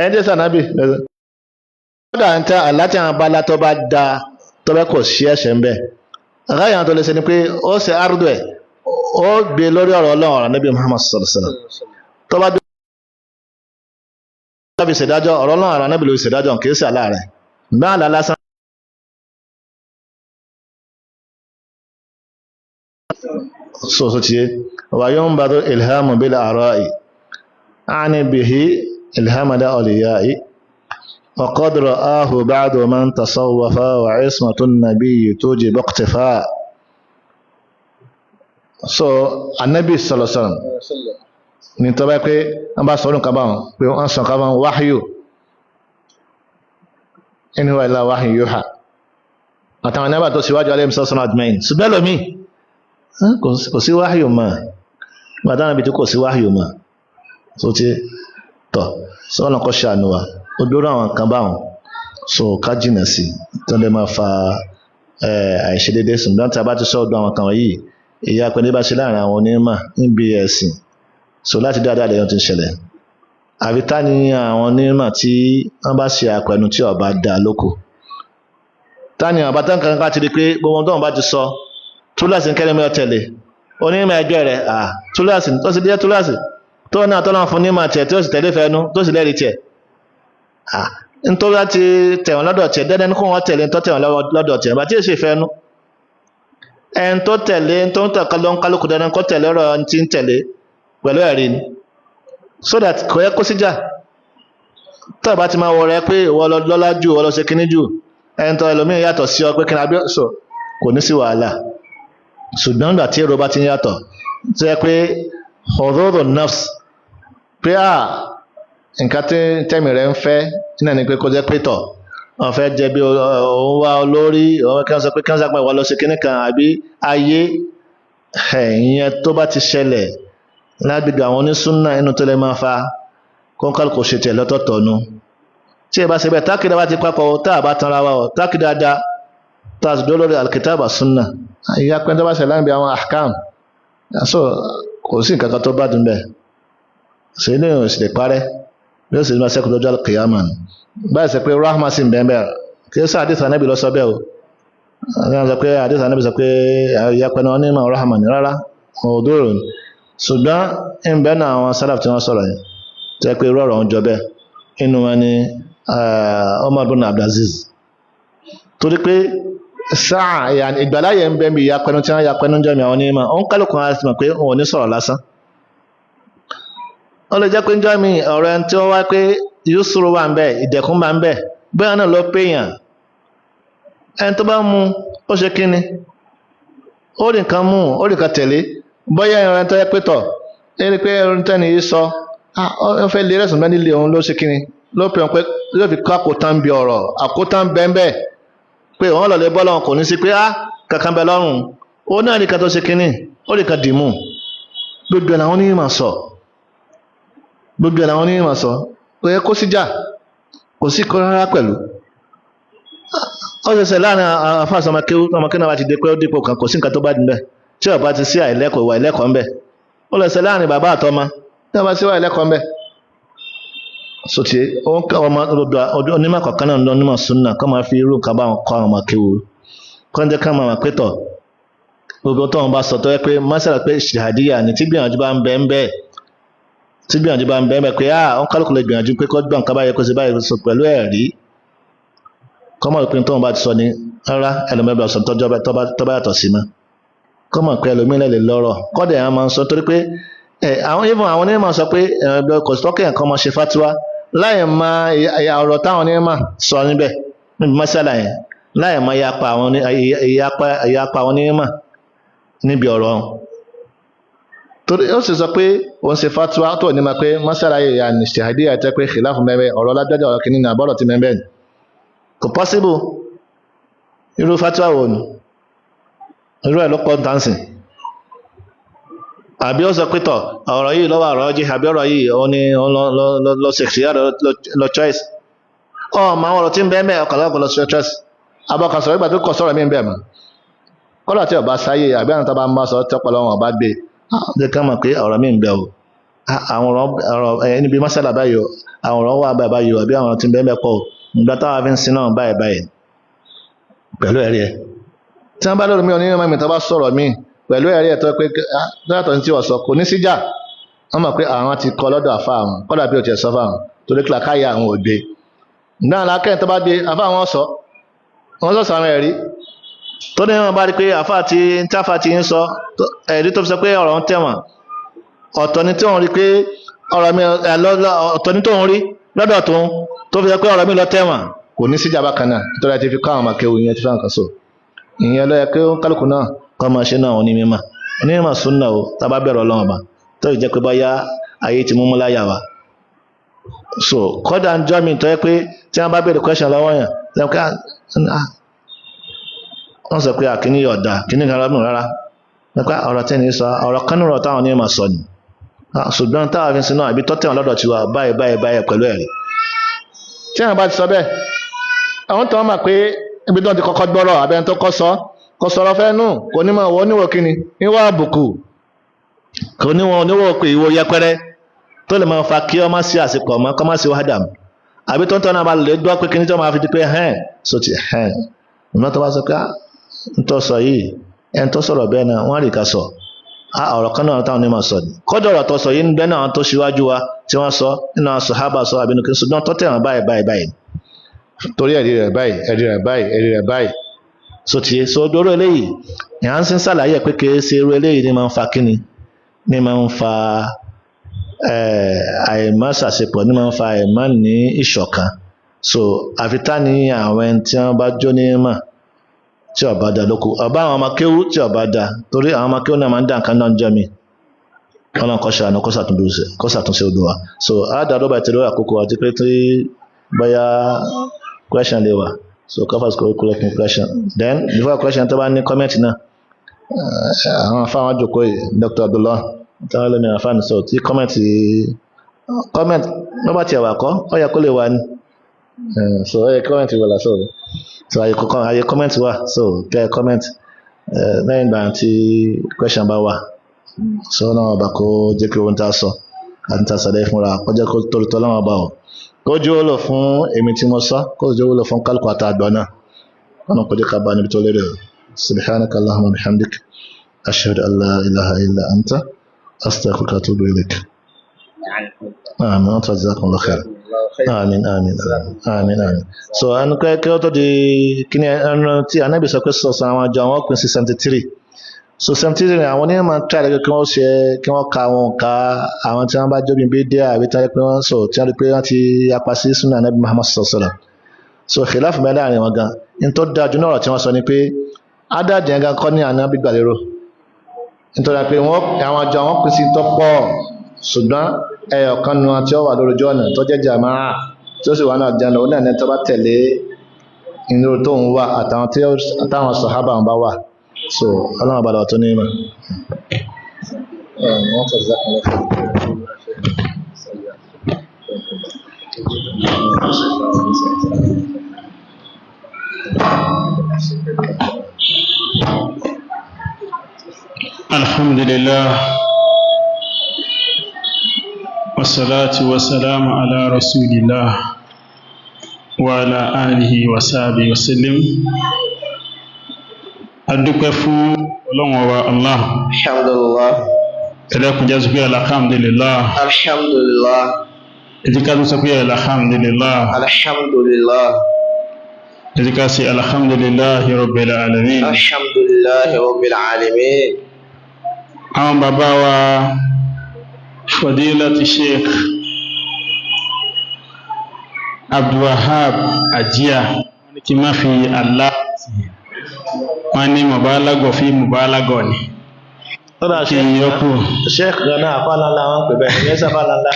ẹni tí sànábì kódà ń tẹ́ àláti àwọn abala tó bá da tó bẹ́ kò sí ẹ̀ṣẹ̀ ń bẹ̀ ráyà tó lè ṣe ni pé ó ṣe àrùdù ẹ̀ ó gbé lórí ọ̀rọ̀ ọlọ́run ọ̀rọ̀ Nábì Muhammad sallallahu alaihi wasallam tó bá dé ọ̀rọ̀ ìṣèdájọ́ ọ̀rọ̀ ọlọ́run ọ̀rọ̀ Nábì ló ìṣèdájọ́ kì í ṣe àlá rẹ̀ gbá àlá lásán so tiye wa yunbadhu ilhamu bil ara'i ani bihi ilhama da awliya'i wa qad ra'ahu ba'du man tasawwafa wa ismatu an-nabiy tujib iqtifa so Ànábì sallallahu alaihi wasallam ní tó bá pé an bá sọ̀rọ̀ kan báwọn pé wọ́n sọ kan báwọn wahyu in huwa illa wahyu yuha àtàwọn nábà tó síwájú alayhim sallallahu ajma'in ṣùgbọ́n lómi kò sí wáhíù máa gbàdánà bí tí kò sí wáhíù máa tó tí tọ̀ sọ́nà kọ́ ṣàánú wa ó dúró àwọn kan báwọn so ká jìnà sí tó lè máa fa àìṣedédé sùn bí wọ́n ti bá ti sọ ọdún àwọn kan wọ̀nyí ìyá pẹ̀lú bá ṣe láàrin àwọn onímọ̀ níbi ẹ̀sìn so láti dáadáa lẹ́yìn tí ń ṣẹlẹ̀ àbí tá ní àwọn onímọ̀ tí wọ́n bá ṣe àpẹnu tí ọba dá lóko tá ní àbátá nǹkan ká ti di pé gbogbo tó wọn bá ti sọ túláàsì kẹ́lẹ́ mẹ́ ọ̀tẹ̀lẹ̀ onímọ̀ ẹgbẹ́ rẹ̀ túláàsì tó sì díẹ̀ túláàsì tó náà tọ́lá fún ní máa tẹ̀ tí ó sì tẹ̀lé fẹ́nu tó sì lẹ́rìí tẹ̀ nítorí láti tẹ̀wọ̀n lọ́dọ̀ tẹ̀ dẹ́dẹ́ ní kó wọ́n tẹ̀lé tó tẹ̀wọ̀n lọ́dọ̀ tẹ̀ bá tí èsì fẹ́nu ẹn tó tẹ̀lé tó ń tẹ̀kọ́ ló ń kálukú dandan kó tẹ̀lé ọ̀rọ̀ tí ń tẹ̀lé pẹ̀lú ẹ̀rí ni so that kò yẹ kó síjà tó bá ti máa wọ rẹ pé ìwọ lọ́lá jù ìwọ lọ ṣe kíní jù ẹn tó ẹlòmíì yàtọ̀ sí ọ pé kíní abẹ́ so kò ní sí wàhálà ṣùgbọ́n nígbà tí èrò bá ti ń yàtọ̀ tó yẹ pé hududun nafs pé nǹkan tí tẹ́mì rẹ̀ ń fẹ́ náà ni pé kó jẹ́ pé tọ̀ wọ́n fẹ́ jẹ́ bí òun wá olórí òun kí wọ́n sọ pé kí wọ́n sàpá ìwà lọ sí kíní kan àbí ayé ìyẹn tó bá ti ṣẹlẹ̀ lágbègbè àwọn onísúnnà inú tó lè máa fa kọ́ńkàlù kò ṣe tiẹ̀ lọ́tọ̀ọ̀tọ̀ nu tí ẹ bá ṣe bẹ́ẹ̀ tákìdá bá ti papọ̀ tá a bá tanra wa ọ̀ tákìdá da tá a sì dúró lórí alkitaba sunna ìyá pẹ́ tó bá ṣẹlẹ̀ níbi àwọn ahkam so kò sí nǹkan kan tó bá dùn bẹ́ẹ̀ ṣe ní ìrìn òsì lè parẹ́ bí ó sì máa ṣẹ́kù lọ́jọ́ alkiyama báyìí sọ pé rahma sí bẹ́ẹ̀ bẹ́ẹ̀ kí ó sọ àdìsá Ànábì lọ sọ bẹ́ẹ̀ o àwọn sọ pé àdìsá Ànábì sọ pé ìyá pẹ́ náà ní ìmọ̀ rahma ní rárá òdòrò ṣùgbọ́n ń bẹ́ẹ̀ náà àwọn sálàf tí wọ́n sọ̀rọ̀ yẹn tẹ́ pé irú ọ̀rọ̀ ń jọ bẹ́ẹ̀ inú wọn ni Umar bin Abdulaziz torí pé sáà ìgbàláyé ń bẹ́ mi ìyapẹnu tí wọ́n yapẹnu jẹ́ mi àwọn onímọ̀ òun kálùkùn á sì mọ̀ pé òun ò ní sọ̀rọ̀ lásán ó lè jẹ́ pé ń jọ́ mi ọ̀rọ̀ ẹni tí wọ́n wá pé yusuru wà ń bẹ̀ ìdẹ̀kùn bá ń bẹ̀ bẹ́ẹ̀ náà ló péyàn ẹni tó bá mú ó ṣe kíni ó rí nǹkan mú ó rí nǹkan tẹ̀lé bóyá ẹran tó yẹ pé tọ̀ ẹni pé ẹran tẹ́ni yìí sọ ó fẹ́ lé rẹ̀sùn bẹ́ẹ̀ nílé òun ló ṣe kíni ló pè wọn pé yóò fi kọ́ àkótán bí ọ̀rọ̀ àkótán bẹ́ẹ̀ bẹ́ẹ̀ pé wọ́n lọ̀lẹ́ bọ́ lọ́wọ́ kò ní sí pé kankan bẹ lọ́rùn ó náà nìkan tó ṣe kíní ó nìkan dìímù gbogbo ẹ̀ làwọn onímọ̀ sọ gbogbo ẹ̀ làwọn onímọ̀ sọ ó yẹ kó síjà kò sí kọ́ rárá pẹ̀lú ó ṣẹ̀ṣẹ̀ láàrin àfáàsọ ọmọkẹ́ náà bá ti dé pé ó dípò kan kò sí nǹkan tó bá dìbẹ̀ tí ó bá ti sí àìlẹ́kọ̀ọ́ ìwà ìlẹ́kọ̀ọ́ ń bẹ ó lọ ṣẹ̀ láàrin bàbá àtọmọ tí ó bá sí ìwà ìlẹ́kọ̀ọ́ ń bẹ sotí onímọ̀ kọ̀ọ̀kan náà onímọ̀ súnnà kọ́ máa fi irú nǹkan bá wọn kọ́ àwọn ọmọ kéwú kọ́ ń jẹ́ ká máa pétọ̀ gbogbo tó wọn bá sọ tó yẹ pé mọ́sálà pé ṣìhàdíyà ni tí gbìyànjú bá ń bẹ ń bẹ́ẹ̀ tí gbìyànjú bá ń bẹ ń bẹ́ẹ̀ pé wọn kálukú lè gbìyànjú pé kọ́ gbà nǹkan báyẹ kó ṣe báyìí sọ pẹ̀lú ẹ̀rí kọ́ mọ̀ pé tó wọn bá ti sọ ní rárá ẹlòmẹ́bà sọ tó bá yàtọ̀ sí mọ́ kọ́ mọ̀ pé ẹlòmílẹ̀ lè lọ́rọ̀ kọ́dẹ̀ àwọn máa ń sọ torí pé àwọn onímọ̀ sọ pé kò sọ́kẹ́ nǹkan máa ṣe fátíwá láì ma ọ̀rọ̀ táwọn onímọ̀ sọ níbẹ̀ níbi mọ́sálà yẹn láì ma ìyapa àwọn onímọ̀ níbi ọ̀rọ̀ torí ó sì sọ pé òun ṣe fatuwa tó ní ma pé mọ́sálà yìí yà ní ṣèhádìyà tẹ́ pé khilafu mẹ́mẹ́ ọ̀rọ̀ lágbájá ọ̀rọ̀ kìíní ní àbọ̀rọ̀ ti mẹ́mẹ́ ni kò pọ́síbù irú fatuwa wo ni irú ẹ̀ ló pọ̀ dánsìn àbí ó sọ pé tọ̀ ọ̀rọ̀ yìí lọ́wọ́ ọ̀rọ̀ jí àbí ọ̀rọ̀ yìí ó ní lọ sẹ̀kìyà lọ choice ma ọ̀rọ̀ tí ń bẹ́ẹ̀ mẹ́ ọkàlọ́kọ̀ lọ choice abọ́kan sọ̀rọ̀ ìgbà tó kọ sọ̀rọ̀ mí ń bẹ́ẹ̀ mọ́ kọ́lá tí ọba sáyé àbí àwọn tó bá ń bá sọ tọ́pọ̀lọ́ wọn ọba gbé jẹ́ ká mọ̀ pé ọ̀rọ̀ mí ń bẹ o àwọn ọ̀rọ̀ níbi mọ́sálà báyìí àwọn ọ̀rọ̀ wà báyìí báyìí àbí àwọn tí ń bẹ́ẹ̀ pọ̀ nígbà táwa fi ń sin náà báyìí báyìí pẹ̀lú ẹ̀rí ẹ̀ tí wọ́n bá lórí mi onímọ̀ mi tó bá sọ̀rọ̀ mi pẹ̀lú ẹ̀rí ẹ̀ tó pé látọ̀ ní tí wọ́n sọ kò ní síjà wọ́n mọ̀ pé àwọn ti kọ́ lọ́dọ̀ àfa àwọn kọ́dà bí o tiẹ̀ sọ fáwọn torí kí làákàyà àwọn òde náà lákẹ́yìn tó bá dé àfa àwọn sọ wọ́n sọ àwọn ẹ̀rí tó ní wọn bá rí pé àfa ti ń sọ ẹ̀rí tó fi sọ pé ọ̀rọ̀ ń tẹ̀wọ̀n ọ̀tọ̀ ni tí wọ́n rí pé ọ̀rọ̀ mi ọ̀tọ̀ ni tó ń rí lọ́dọ̀ tó fi sọ pé ọ̀rọ̀ mi lọ tẹ̀wọ̀n kò ní síjà bákan náà nítorí ẹ ti fi kọ́ àwọn akéwì yẹn ti fi hàn kan so ìyẹn ló yẹ kí kálukú náà kọ́ máa ṣe náà onímọ̀ súnà o tá a bá bẹ̀rẹ̀ ọlọ́run ọba tó jẹ́ pé báyá ayé ti múmú láyà wa so kọ́dà ń jọ́ mi tó yẹ pé tí wọ́n bá bẹ̀rẹ̀ question lọ́wọ́ yẹn wọ́n sọ pé àkíní ọ̀dà kíní kan lọ́dún rárá nípa ọ̀rọ̀ tí ní sọ ọ̀rọ̀ kan nínú táwọn onímọ̀ sọ ni ṣùgbọ́n táwọn fi ń sinú àbí tọ́tẹ̀ wọn lọ́dọ̀ tiwa báyìí pẹ̀lú ẹ̀rí tí wọ́n bá ti sọ bẹ́ẹ̀ àwọn tó wọ́n mọ̀ pé ibi tó ti kọ́kọ́ gbọ́rọ̀ abẹ́ni tó kọ́ sọ̀rọ̀ fẹ́ nù kò ní mọ̀ wọ́n níwò kíni níwò àbùkù kò ní wọn níwò pé ìwò yẹpẹrẹ tó lè máa fa kí ọmọ sí àsìkò ọmọ kọ́ máa sí wádàm àbí tó ń tọ́ náà bá lè gbọ́ pé kíní tó máa fi di pé so ti ìmọ̀ tó bá sọ pé ń tọ́ sọ yìí ẹni tó sọ̀rọ̀ bẹ́ẹ̀ náà wọ́n rí ká sọ ọ̀rọ̀ kan náà táwọn onímọ̀ sọ ni kọ́dọ̀ ọ̀rọ̀ tó sọ yìí ń bẹ́ náà tó ṣíwájú wa tí wọ́n sọ nínú àwọn sàhábà sọ àbínú kí n ṣùgbọ́n tó tẹ̀wọ̀n báyìí torí ẹ̀rí rẹ̀ báyìí so tiye so dóró eléyìí ìyá ń sin sàlàyé pé kìí ṣe irú eléyìí ni máa ń fa kíni ni máa ń fa àìmọ́ ṣàṣepọ̀ ni máa ń fa àìmọ́ ní ìṣọ̀kan so àfitá ní àwọn ẹni tí wọ́n bá jó ní mọ̀ tí ọba dá lóko ọba àwọn ọmọ kéwú tí ọba dá torí àwọn ọmọ kéwú náà máa ń dá nǹkan náà jẹ́ mi ọlọ́run kọ́ ṣàánú kó ṣàtúnṣe odò wa so àádọ́dọ́ bá ti lórí àkókò àti pé tí bóyá question lè wà so cover score correct question then before question tó bá ní comment náà àwọn afáwọn àjòkó Dr. Abdullah táwọn lómi àfáàní sọ tí comment ló bá tiẹ̀ wà kọ́ ó yẹ kó lè wà ní so ó yẹ comment wà lásọ̀ so àyè comment wà so kẹ́ comment lẹ́yìn ìgbà tí question bá wà so náà ọba kó jẹ́ kí ohun tá a sọ àti tá a sàlẹ̀ fúnra kó jẹ́ kó tórítọ́ láwọn ọba ọ̀ kó jẹ́ wúlò fún èmi tí mo sọ kó jẹ́ wúlò fún kálukú àtàgbà náà wọn kò jẹ́ ká bá níbi tó lérè subhanaka allahumma bihamdik ashhadu an la ilaha illa anta astaghfiruka wa atubu ilayk àmín jazakumullahu khair àmín so an kí ó tó di kí ni ẹnu tí anábì sọ pé sọ̀sọ̀ àwọn àjọ àwọn pín sí 73 so 73 ni àwọn onímọ̀ máa ń try lẹ́gbẹ̀ẹ́ kí wọ́n ka àwọn òǹkà àwọn tí wọ́n bá jóbi bí dé àbí tí wọ́n pé wọ́n sọ tí wọ́n rí pé wọ́n ti yapa sí sunnah Nabi Muhammad sallallahu so khilaf mẹ́lẹ̀ àrin wọn gan in tó dájú náà tí wọ́n sọ ni pé ádájì yẹn gan kọ́ ní àná bí gbàlérò nítorí pé àwọn àjọ àwọn pín sí tó pọ̀ ṣùgbọ́n ẹyọ kan nu àti ọwà lórí ojú ọ̀nà tó jẹ́ jàmáà tí ó sì wà náà jẹun ó náà ní tó bá tẹ̀lé inú tó ń wà àtàwọn sàhábà ń bá wà so ọlọ́run àbàdà tó ní ìmọ̀ alhamdulillah wassalatu wassalamu ala rasulillah wa ala alihi wa sahbihi wa sallim adúpẹ́ fún Ọlọ́run wa Allah alhamdulillah ẹlẹ́kùn jẹ́ sọ pé alhamdulillah alhamdulillah ẹjíká tó sọ pé alhamdulillah alhamdulillah ẹjíká sí alhamdulillahi rabbil alamin alhamdulillahi rabbil alamin àwọn bàbá wa fadilati sheikh Abdulwahab Ajiya kí má fi Allah wọ́n ní mọ̀bálàgọ̀ fí mọ̀bálàgọ̀ ni tọ́dá kí yọkù sheikh gana àfàlàlá wọn pè bẹ́ẹ̀ ní ẹ́sà fàlàlá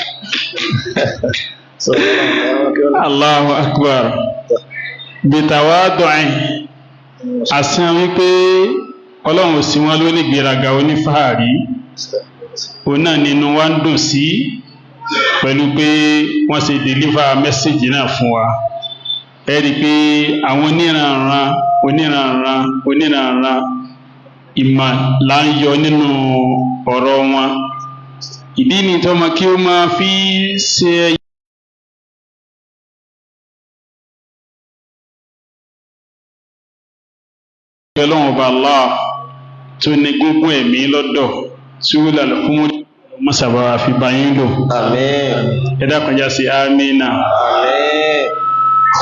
Allahu akbar bitawadu'in àsìn wípé ọlọ́run sí wọn ló ní gbéraga onífàárí òun náà nínú wa ń dùn sí pẹ̀lú pé wọ́n ṣe deliver message náà fún wa ẹ rí pé àwọn oníranran ìmọ̀ là ń yọ nínú ọ̀rọ̀ wọn ìdí ni tọ́mọ kí ó máa fi ṣe Ọlọ́run ọba Allah tó ní gbogbo ẹ̀mí lọ́dọ̀ tí ó lálẹ́ fún mọ́sàbá fi bá yín lò. Àmín. Ẹ dákun já sí amínà. Àmín.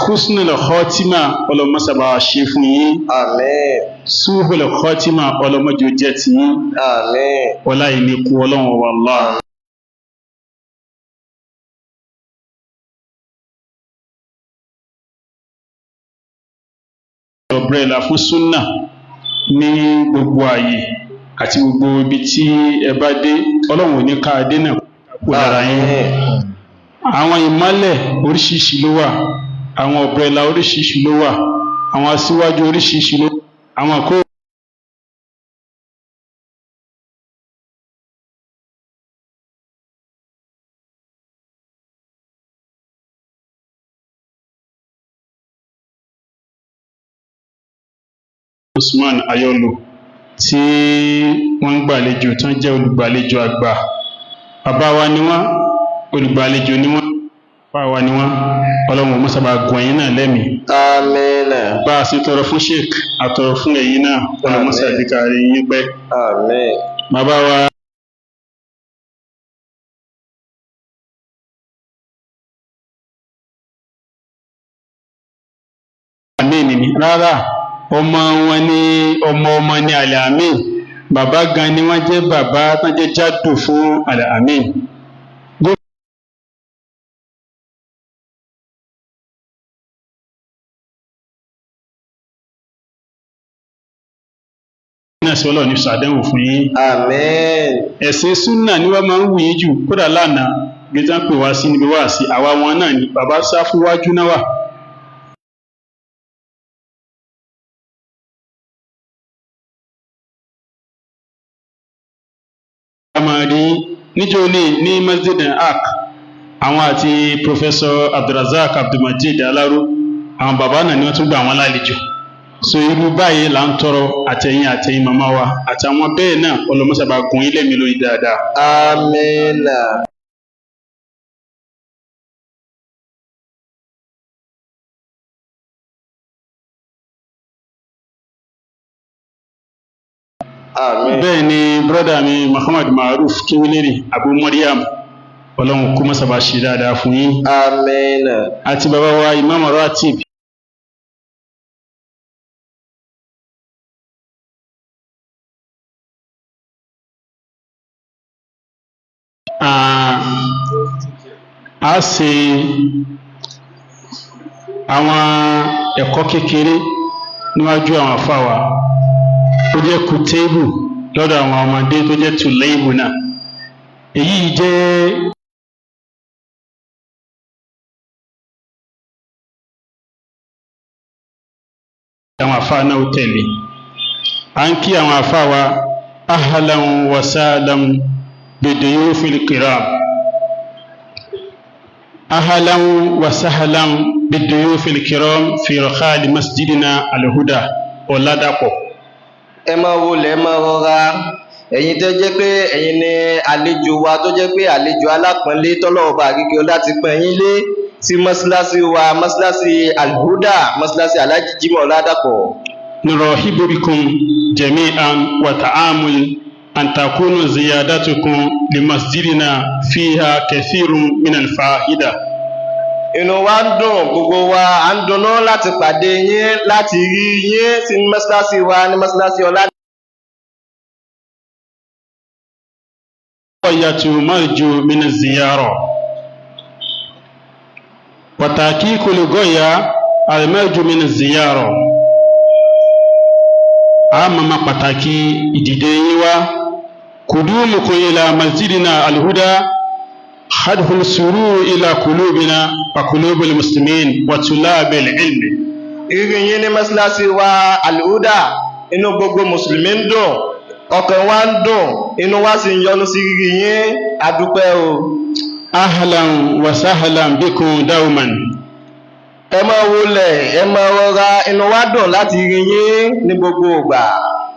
Husnul Khatima ọlọ́mọ́sàbá ṣe fún yín. Àmín. Suhul Khatima ọlọ́mọjọ jẹ́ ti yín. Àmín. Ọlá ìní kú Ọlọ́run ọba Allah. Ọ̀brẹ́là fún súnnà ní gbogbo ààyè àti gbogbo ibi tí ẹ bá dé, Ọlọ́run ò ní ká adé náà kó lára yín. Àwọn ìmọ́lẹ̀ oríṣiríṣi ló wà, àwọn ọ̀brẹ́là oríṣiríṣi ló wà, àwọn aṣíwájú oríṣiríṣi ló wà, àwọn àkó Usman Ayolo tí wọ́n ń gbàlejò tán jẹ́ olùgbàlejò àgbà. Bàbá wa ni wọ́n, olùgbàlejò ni wọ́n, bàbá wa ni wọ́n. Ọlọ́run mọ́sàbà gùn ẹ̀yin náà lẹ́mìí. Àmín. Bá a sì tọrọ fún Sheikh àtọrọ fún ẹ̀yin náà, Ọlọ́run mọ́sàbà kárí yín pẹ́. Àmín. Bàbá wa Àmín ni rárá, ọmọ wọn ni ọmọ ni Al-Amin. Bàbá gan ni wọ́n jẹ́ bàbá tán jẹ́ jádù fún Al-Amin. Náà sí Ọlọ́run ní ṣàdéhùn fún yín. Àmín. Ẹ̀sìn súnà ni wọ́n máa ń wù yín jù, kódà lánàá bí tán pè wá sí níbi wá sí àwa wọn náà ni bàbá sá fún wájú náà wà. A máa rí níjọ́ ní Masjid al-Haq àwọn àti Professor Abdulrazak Abdulmajid Alaro, àwọn bàbá náà ni wọ́n tún gbà wọ́n lálejò. So irú báyìí là ń tọrọ àtẹ̀yìn màmá wa àtàwọn bẹ́ẹ̀ náà ọlọ́mọsàbà gùn ilé mi lórí dáadáa. Àmín. Àmín. Bẹ́ẹ̀ ni brọ́dà mi Muhammad Maruf Kiwilere Abu Mariam, Ọlọ́run kó mọ́sàbà ṣe dáadáa fún yín. Àmín. Àti bàbá wa Imam Ratib. A ṣe àwọn ẹ̀kọ́ kékeré níwájú àwọn àfáwà tó jẹ́ kùtébù lọ́dọ̀ àwọn ọmọdé tó jẹ́ tùlẹ́ìbù náà. Èyí jẹ́ àwọn àfáà náà tẹ̀lé. A ń kí àwọn àfáwà ahlan wa sahlan biduyufil kiram. أهلا وسهلا بالضيوف الكرام في رحال مسجدنا الهدى Ọ̀làdàpọ̀. Ẹ máa wọlé, ẹ máa rọra. Ẹ̀yin tó jẹ́ pé ẹ̀yin ni àlejò wa tó jẹ́ pé àlejò alápọ̀nlé tọ́lọ́run bá àgígé láti pọ́n yín lé sí mọ́sálásí wa, mọ́sálásí Al-Huda, mọ́sálásí Alhaji Jimoh Ọ̀làdàpọ̀. Nurahibu bikum jami'an wa ta'amul أن تكون زيادتكم لمسجدنا فيها كثير من الفائدة. Inú wa ń dùn, gbogbo wa à ń dunnú láti pàdé yín, láti rí yín sí mọ́sálásí wa ní mọ́sálásí Ọ̀làdàpọ̀. مرجو من الزيارة وتحقيق الغاية المرجو من الزيارة. أما pàtàkì ìdìde yín wá قدومكم إلى مسجدنا الهدى خدح السرور إلى قلوبنا وقلوب المسلمين وطلاب العلم. Ìrìn yín ní mọ́sálásí wa Al-Huda, inú gbogbo mùsùlùmí ń dùn, ọkàn wa ń dùn, inú wa sì ń yọ́nú sí rírí yín. A dúpẹ́ o. Ahlan wa sahlan bikum dauman. Ẹ máa wọlé, ẹ máa rọra, inú wa dùn láti rí yín ní gbogbo ìgbà.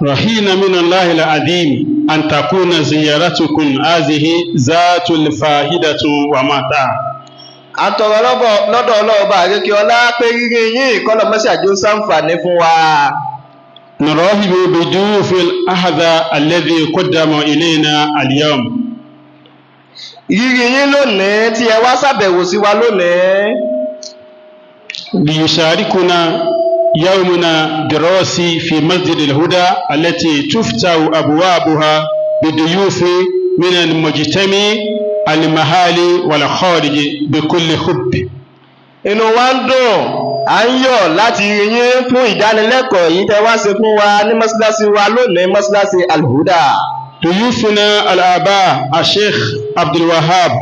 Rahina minallahi al-azim an takuna ziyaratukum hazihi zatul fa'idatu wa mata. Àtọ̀rọ̀ lọ́dọ̀ Ọlọ́run bá àrékè ọlá pé rírí yín ìkọlọ̀ mọ́sàájú ṣàǹfààní fún wa. نرحب بضيوف الأحد الذي قدم إلينا اليوم. Ìrírí yín lónìí tí ẹ wá ṣàbẹ̀wò sí wa lónìí. ليشاركنا يومنا دراسي في مسجد الهدى التي تفتح أبوابها بضيوف من المجتمع المحلي والخارج بكل حب. Inú wa ń dùn, à ń yọ̀ láti rí yín fún ìdánilẹ́kọ̀ọ́ yìí tẹ́ wá ṣe fún wa ní mọ́sálásí wa lónìí, mọ́sálásí Al-Huda. ضيوفنا الآباء الشيخ عبد الوهاب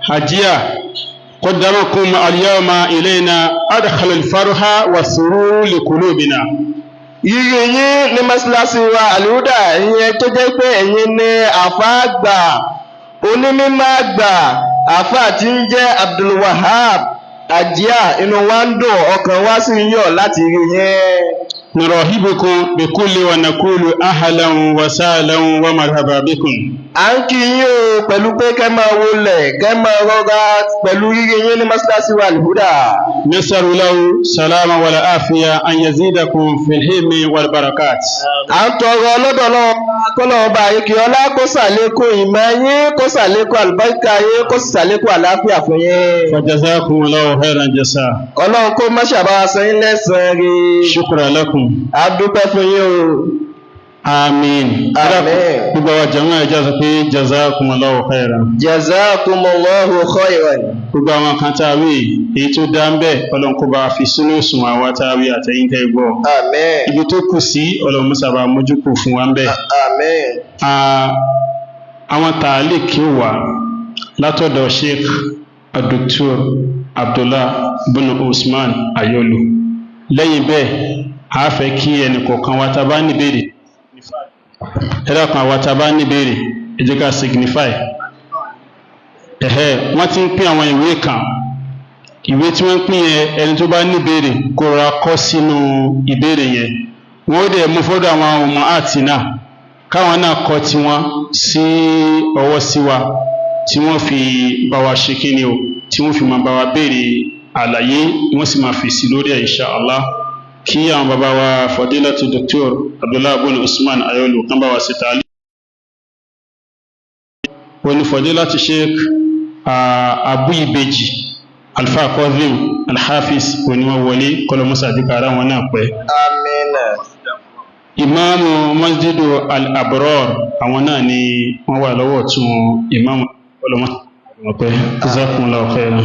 حجية قدمكم اليوم إلينا أدخل الفرح والسرور لقلوبنا. Ìrírí yín ní mọ́sálásí wa Al-Huda, ìyẹn tó jẹ́ pé ẹ̀yin ni àfáà àgbà, onímímọ́ àgbà, àfáà tí ń jẹ́ Abdul Wahab Hajiya, inú wa ń dùn, ọkàn wa sì ń yọ̀ láti rí yín. نرحبكم بكل ونقول أهلا وسهلا ومرحبا بكم. À ń kí yín o pẹ̀lú pé kẹ́ máa wọlẹ̀, kẹ́ máa rọra pẹ̀lú rírí yín ní mọ́sálásí wa Al-Huda. نسأل له سلامة والعافية أن يزيدكم في الحلم والبركات. À ń tọrọ lọ́dọ̀ Ọlọ́run kọ́lọ́run bá yín kí ọlá kó ṣàlékún ìmọ̀ yín, kó ṣàlékún àlùbáríkà yín, kó sì ṣàlékún àlàáfíà fún yín. فجزاكم الله خيرا جزاء. Ọlọ́run kó má ṣàbá san yín lẹ́san rí. شكرا لكم. A dúpẹ́ fún yín o. آمين. Àmín. gbogbo àwọn jàmáà ẹ jẹ́ sọ pé jazakumullahu khairan. Jazakumullahu khairan. gbogbo àwọn kan tá a wí èyí tó dá ń bẹ̀ Ọlọ́run kó bá fi sínú òsùn àwa tá a wí àtẹ̀yìn tẹ́ gbọ́. Àmín. ibi tó kù sí Ọlọ́run mú sábà mójúkù fún wa ń bẹ̀. Àmín. àwọn tààlì kí ó wà látọ̀dọ̀ Sheikh Dr. Abdullah bin Usman Ayolu. lẹ́yìn bẹ́ẹ̀ a fẹ́ kí ẹnì kọ̀ọ̀kan wa tá a bá níbèrè ẹ̀dàkùn àwọn tá a bá níbèrè ẹ jẹ́ ká signify. wọ́n ti ń pín àwọn ìwé kan, ìwé tí wọ́n ń pín yẹn ẹni tó bá níbèrè kó ra kọ́ sínú ìbéèrè yẹn. wọ́n ó dẹ̀ mú fọ́dọ̀ àwọn ọmọ àti náà káwọn náà kọ tiwọn sí ọwọ́ sí wa tí wọ́n fi bá wa ṣe kíni o, tí wọ́n fi máa bá wa béèrè àlàyé, wọ́n sì máa fèsì lórí ẹ̀ insha Allah. kí àwọn bàbá wa Fadilatu Dr. Abdullah bin Usman Ayolu kan bá wa ṣe tààlí. wọ́n ní Fadilatu Sheikh Abu Ibeji Alfa Kozim Alhafiz òní wọ́n wọlé kọlọmọ́sá àdíkàrá wọn náà pẹ́. Àmín. Ìmáàmù Masjidu Al-Abrar àwọn náà ni wọ́n wà lọ́wọ́ tún ìmáàmù kọlọmọ́sá wọn pẹ́. Jazakumullahu khairan.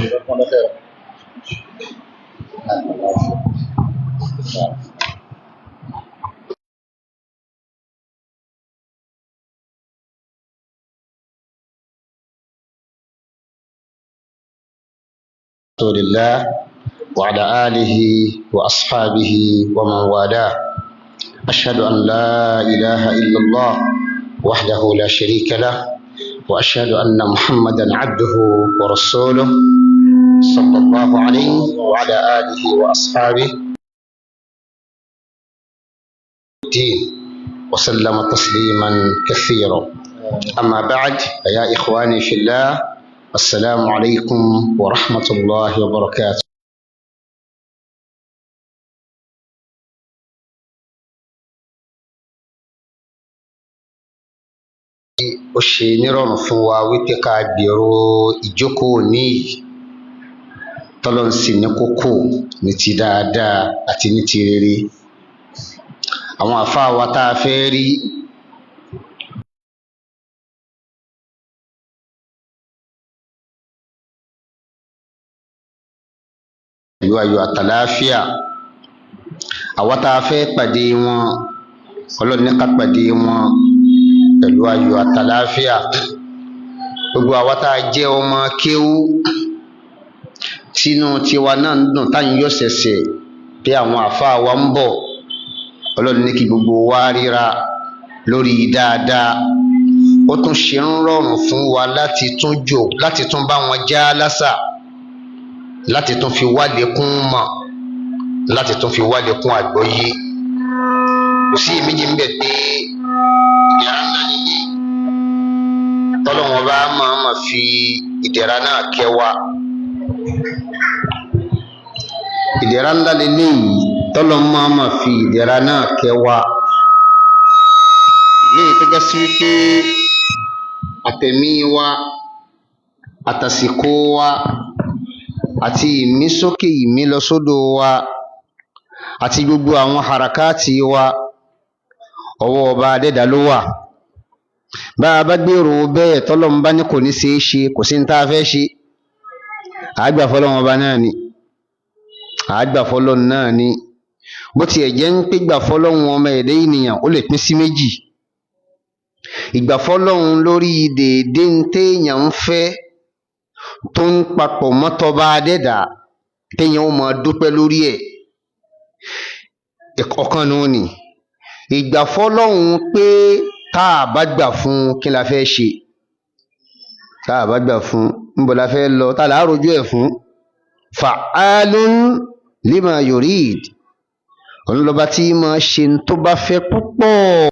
رسول الله وعلى آله وأصحابه ومن والاه أشهد أن لا إله إلا الله وحده لا شريك له وأشهد أن محمدا عبده ورسوله صلى الله عليه وعلى آله وأصحابه الدين وسلم تسليما كثيرا. أما بعد فيا إخواني في الله السلام عليكم ورحمة الله وبركاته. ó ṣe nírọ̀rùn fún wa wípé ká gbèrò ìjókòó ní tọ́lọ́n sì ní kókó ní ti dáadáa àti ní ti rere. àwọn àfáà wa tá a fẹ́ rí pẹ̀lú ayọ̀ àtàláfíà, àwa tá a fẹ́ pàdé wọn Ọlọ́run ní ká pàdé wọn pẹ̀lú ayọ̀ àtàláfíà. gbogbo àwa tá a jẹ́ ọmọ kéwú tínú tiwa náà ń dùn táyìn yóò ṣẹ̀ṣẹ̀ pé àwọn àfáà wa ń bọ̀. Ọlọ́run ní kí gbogbo wa ríra lórí dáadáa. ó tún ṣe ń rọrùn fún wa láti tún bá wọn já lásà, láti tún fi wálé kún mọ̀, láti tún fi wálé kún àgbọ́yé. kò sí ìméjì ń bẹ̀ pé ìdẹ̀ra ńlá nìyí tọ́lọ́wọ́n bá máa fi ìdẹ̀ra náà kẹ́ wa. ìdẹ̀ra ńlá lélẹ́yìí tọ́lọ́wọ́n máa fi ìdẹ̀ra náà kẹ́ wa. léyìí tó já sí wípé àtẹ̀mí wa àtàsìkò wa àti ìmísókè ìmílọsódò wa àti gbogbo àwọn harakati wa ọwọ́ ọba adẹ́dà ló wà. Bá a bá gbèrò bẹ́ẹ̀ tọ́lọ́run bá ní kò ní ṣeé ṣe, kò sí ní tá a fẹ́ ṣe, àgbà fọlọ́run ọba náà ni, àgbà fọlọ́run náà ni. Bó tiẹ̀ jẹ́ ń pé gbà fọlọ́run ọmọ ẹ̀dá ènìyàn ó lè pín sí méjì. Ìgbà fọlọ́run lórí dèédé ń téèyàn ń fẹ́ tó ń papọ̀ mọ́tọba adẹ́dà téèyàn ó máa dúpẹ́ lórí ẹ̀, ọ̀kan nù ni. Ìgbà fọlọ́run pé tá a bá gbà fún kí la fẹ́ ṣe, tá a bá gbà fún níbo la fẹ́ lọ, tá a là á rojú ẹ̀ fún. Fa'alun lima yurid, òun lọ́ba tí máa ṣe ń tó bá fẹ́ púpọ̀.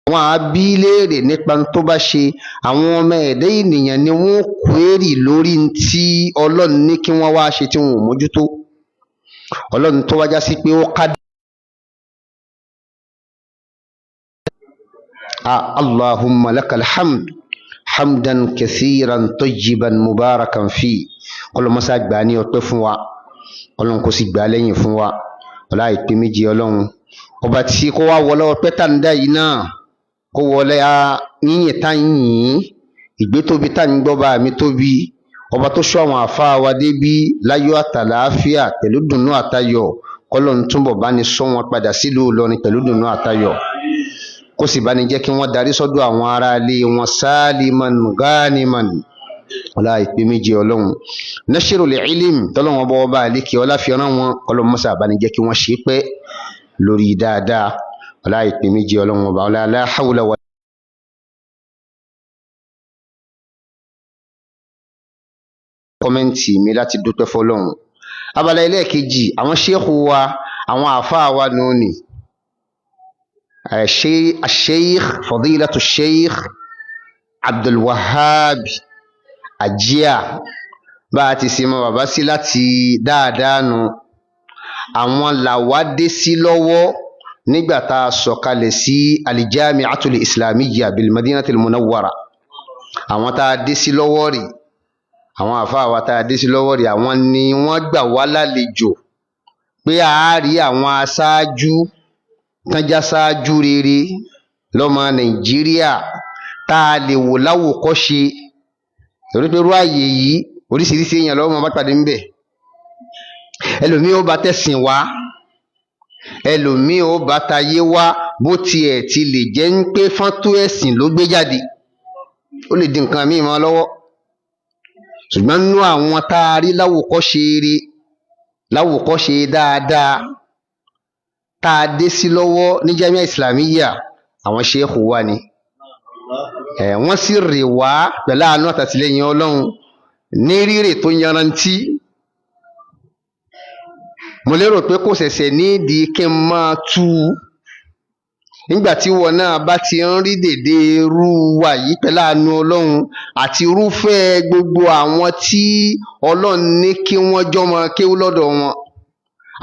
Àwọn àbí léèrè nípa tó bá ṣe, àwọn ọmọ ẹ̀dá ènìyàn ni wọ́n kwérì lórí tí Ọlọ́run ní kí wọ́n wá ṣe tí wọn ò mójútó. Ọlọ́run tó wájá sí pé ó ká Allahumma lakal hamd hamdan kathiran tayyiban mubarakan fi. Ọlọ́run mọ́sá gbà ní ọpẹ́ fún wa, Ọlọ́run kò sì gbà lẹ́yìn fún wa. Ọlá ìpè méjì Ọlọ́run ọba tí kó wá wọlé ọpẹ́ tá ń dá yìí náà, kó wọlé yíyìn tá ń yìn, ìgbé tóbi tá ń gbọ́ bá mi tóbi. Ọba tó ṣọ́ àwọn àfáà wa débí láyọ̀ àtàlàáfíà pẹ̀lú dùnnú àtayọ̀, k'Ọlọ́run túnbọ̀ bá ní sọ wọn padà sílùú Ìlọrin pẹ̀lú dùnnú àtayọ̀, kó sì bá ní jẹ́ kí wọ́n darí sọ́dọ̀ àwọn ará ilé wọn saliman ghaniman. Ọlá ìpè méjì Ọlọ́run. Nashrul ilm tọ́lọ́run ọba àlékè ọlá fi rán wọn, Ọlọ́run mọ́sà bá ní jẹ́ kí wọ́n ṣe pẹ́ lórí dáadáa. Ọlá ìpè méjì Ọlọ́run ọba. Ọlá la hawla wa kọ́mẹ́ǹtì mi láti dúpẹ́ fọ́lọ́run. Abala ẹlẹ́ẹ̀kejì, àwọn ṣéèkù wa, àwọn àfáà wa nù ní. Sheikh Fadilatu Sheikh Abdul Wahab Ajia, bá a ti ṣe mọ bàbá sí láti dáadáa nu. Àwọn làwa dé sí lọ́wọ́ nígbà tá a sọ̀kalẹ̀ sí Al-Jami'atul Islamiyya bil Madinatil Munawwara. Àwọn tá a dé sí lọ́wọ́ rèé, àwọn àfáà wa tá a dé sí lọ́wọ́ rẹ̀, àwọn ni wọ́n gbà wá lálejò pé a rí àwọn aṣáájú tánjá ṣáájú rere lọ́mọ Nàìjíríà tá a lè wò láwòkọ́ṣe. Torí pé irú àyè yìí oríṣiríṣi èèyàn lọ́wọ́ bá pàdé ńbẹ̀. Ẹlòmíì ó bá tẹ̀sìn wá, ẹlòmíì ó bá tayé wá, bó tiẹ̀ ti lè jẹ́ ń pé fọ́ntó ẹ̀sìn ló gbé jáde, ó lè di nǹkan míì mọ́ lọ́wọ́. Ṣùgbọ́n nínú àwọn tá a rí láwòkọ́ṣe eré, láwòkọ́ṣe dáadáa tá a dé sí lọ́wọ́ ní Jamia Islamiyya, àwọn ṣéèkù wa ni. Wọ́n sì rè wá pẹ̀lú àánú àtàtìlẹ́yìn Ọlọ́run ní rírè tó yanrantí. Mo lérò pé kò ṣẹ̀ṣẹ̀ nídìí kí n máa tú u. Nígbà tí wọn náà bá ti ń rí dèdè irú wa yìí pẹ̀lú àánú Ọlọ́run àti irúfẹ́ gbogbo àwọn tí Ọlọ́run ní kí wọ́n jọmọ kéwú lọ́dọ̀ wọn,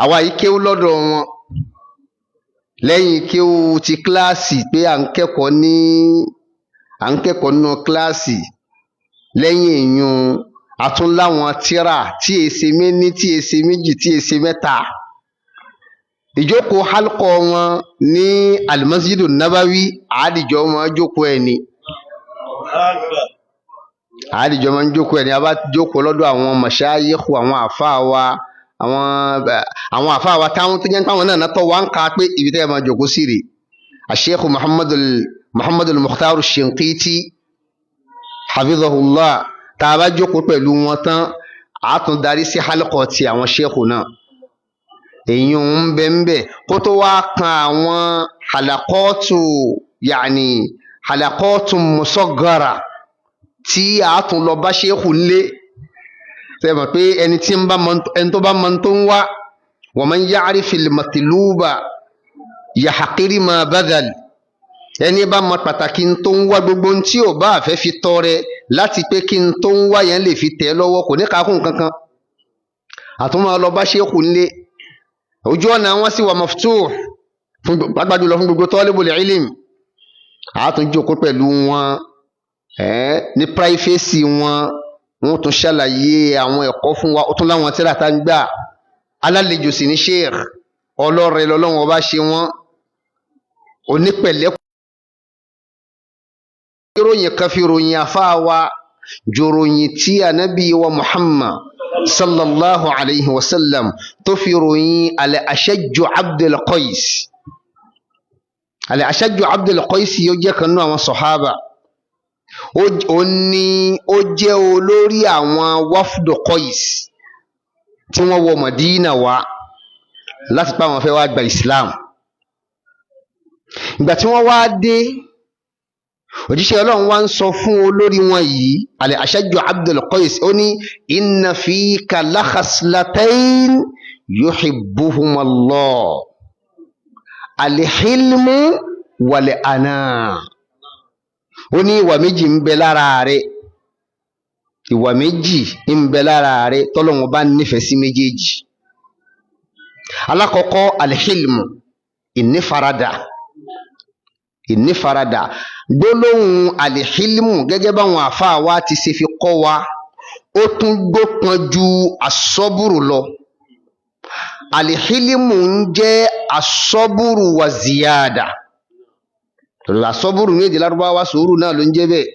àwa yìí kéwú lọ́dọ̀ wọn. Lẹ́yìn kéwú ti kíláàsì pé à ń kẹ́kọ̀ọ́ nínú kíláàsì, lẹ́yìn èèyàn àtúnláwọn tíra tí èsè méní, tí èsè méjì, tí èsè mẹ́ta. Ìjókòó halkọ wọn ní Al-Masjidu Nabawi, àádìjọ máa ń jókòó ẹ̀ ni. Àádìjọ máa ń jókòó ẹ̀ ni. A bá jókòó lọ́dọ̀ àwọn mashayikhu, àwọn àfáà wa, àwọn àfáà wa táwọn tó jẹ́ táwọn náà tọ́ wá ń ka pé ibi tẹ́ ẹ máa jókòó sí rè. Sheikh Muhammadul Mukhtar Shinqiti hafidhahullah. Tá a bá jókòó pẹ̀lú wọn tán, a tún darí sí halkọ ti àwọn sheikhu náà. Èyí ń bẹ kó tó wá kan àwọn halakọ́tù musaggara tí a tún lọ bá ṣéèkù lé. Ṣé mọ̀ pé ẹni tó bá mọ tó ń wá, wa man ya'rifil matluba yahqiri ma badal. Ẹni bá mọ pàtàkì tó ń wá, gbogbo tí ò bá fẹ́ fi tọrẹ láti pé kí n tó ń wá yẹn lè fi tẹ̀ lọ́wọ́, kò ní kakún kankan. Àtúmọ̀ lọ bá ṣéèkù lé. ojú ọ̀nà wọn sì wà maftuh pàápàá jùlọ fún gbogbo talibul ilm. Àátún jókòó pẹ̀lú wọn ní privacy wọn tún ṣàlàyé àwọn ẹ̀kọ́ fún wa. Ó tún láwọn tírà tá ń gbà. Alálejò sì ní sheikh ọlọ́rẹ̀ lọ́lọ́wọ́n ọba ṣe wọ́n onípẹ̀lẹ́ ìròyìn kan fi ròyìn àfáà wa jòròyìn tí ànábì wa Muhammad sallallahu alayhi wa sallam tó fi ròyìn al-Ashajju Abdul Qais. Al-Ashajju Abdul Qais yóò jẹ́ kan náà àwọn sọ̀hábà. Ó jẹ́ olórí àwọn wafdu Qais tí wọ́n wọ Madina wá láti pa àwọn fẹ́ wá gba Islam. Ìgbà tí wọ́n wá dé, òjíṣẹ́ Ọlọ́run wá ń sọ fún olórí wọn yìí al-Ashajju Abdul Qais, ó ní inna fika la khaslatayn yuhibbuhumallah al-hilmu wal-ana. Ó ní ìwà méjì ń bẹ lára rẹ̀, ìwà méjì ń bẹ lára rẹ̀ tọ́lọ́run bá nífẹ̀ẹ́ sí méjèèjì. Alákọ̀ọ́kọ́ al-hilmu, ìnífaradà. Gbólóhùn al-hilmu gẹ́gẹ́ báwọn àfáà wa ti ṣe fi kọ́ wa, ó tún gbópọn ju asọ́bùrù lọ. Al-hilmu ń jẹ́ asọ́bùrù wa ziyada. Asọ́bùrù ní èdè Lárúbáwá sùúrù náà ló ń jẹ́ bẹ́ẹ̀.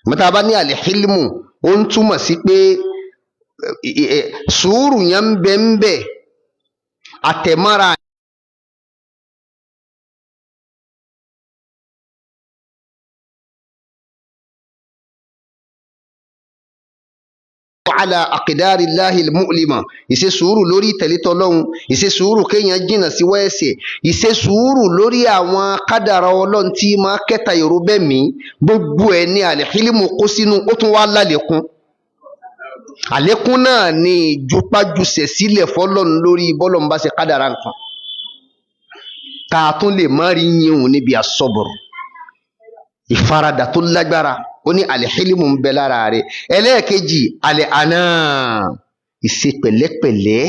Mọ́ta bá ní al-hilmu ó ń túmọ̀ sí pé sùúrù yẹn ń bẹ ń bẹ, àtẹ̀mára ala aqdari llahil mu'lima. Ìṣe sùúrù lórí ìtẹ̀lé t'Ọlọ́hun, ìṣe sùúrù kéèyàn jìnnà sí wẹ́ẹ̀sẹ̀, ìṣe sùúrù lórí àwọn kádàrá Ọlọ́run tí máa kẹta èrò bẹ́ẹ̀mí. Gbogbo ẹ̀ ní al-hilmu kó sínú. Ó tún wá lálékún. Àlékún náà ni ìjùpájùsẹ̀ sílẹ̀ fọ́lọ́run lórí bọ́lọ́run bá ṣe kádàrá nǹkan. Tá a tún lè má rí yín òun níbi as-sabr, ìfaradà tó lágbára. Ó ní al-hilmu ń bẹ lára rẹ̀. Ẹlẹ́ẹ̀kejì al-ana, ìṣe pẹ̀lẹ́pẹ̀lẹ́,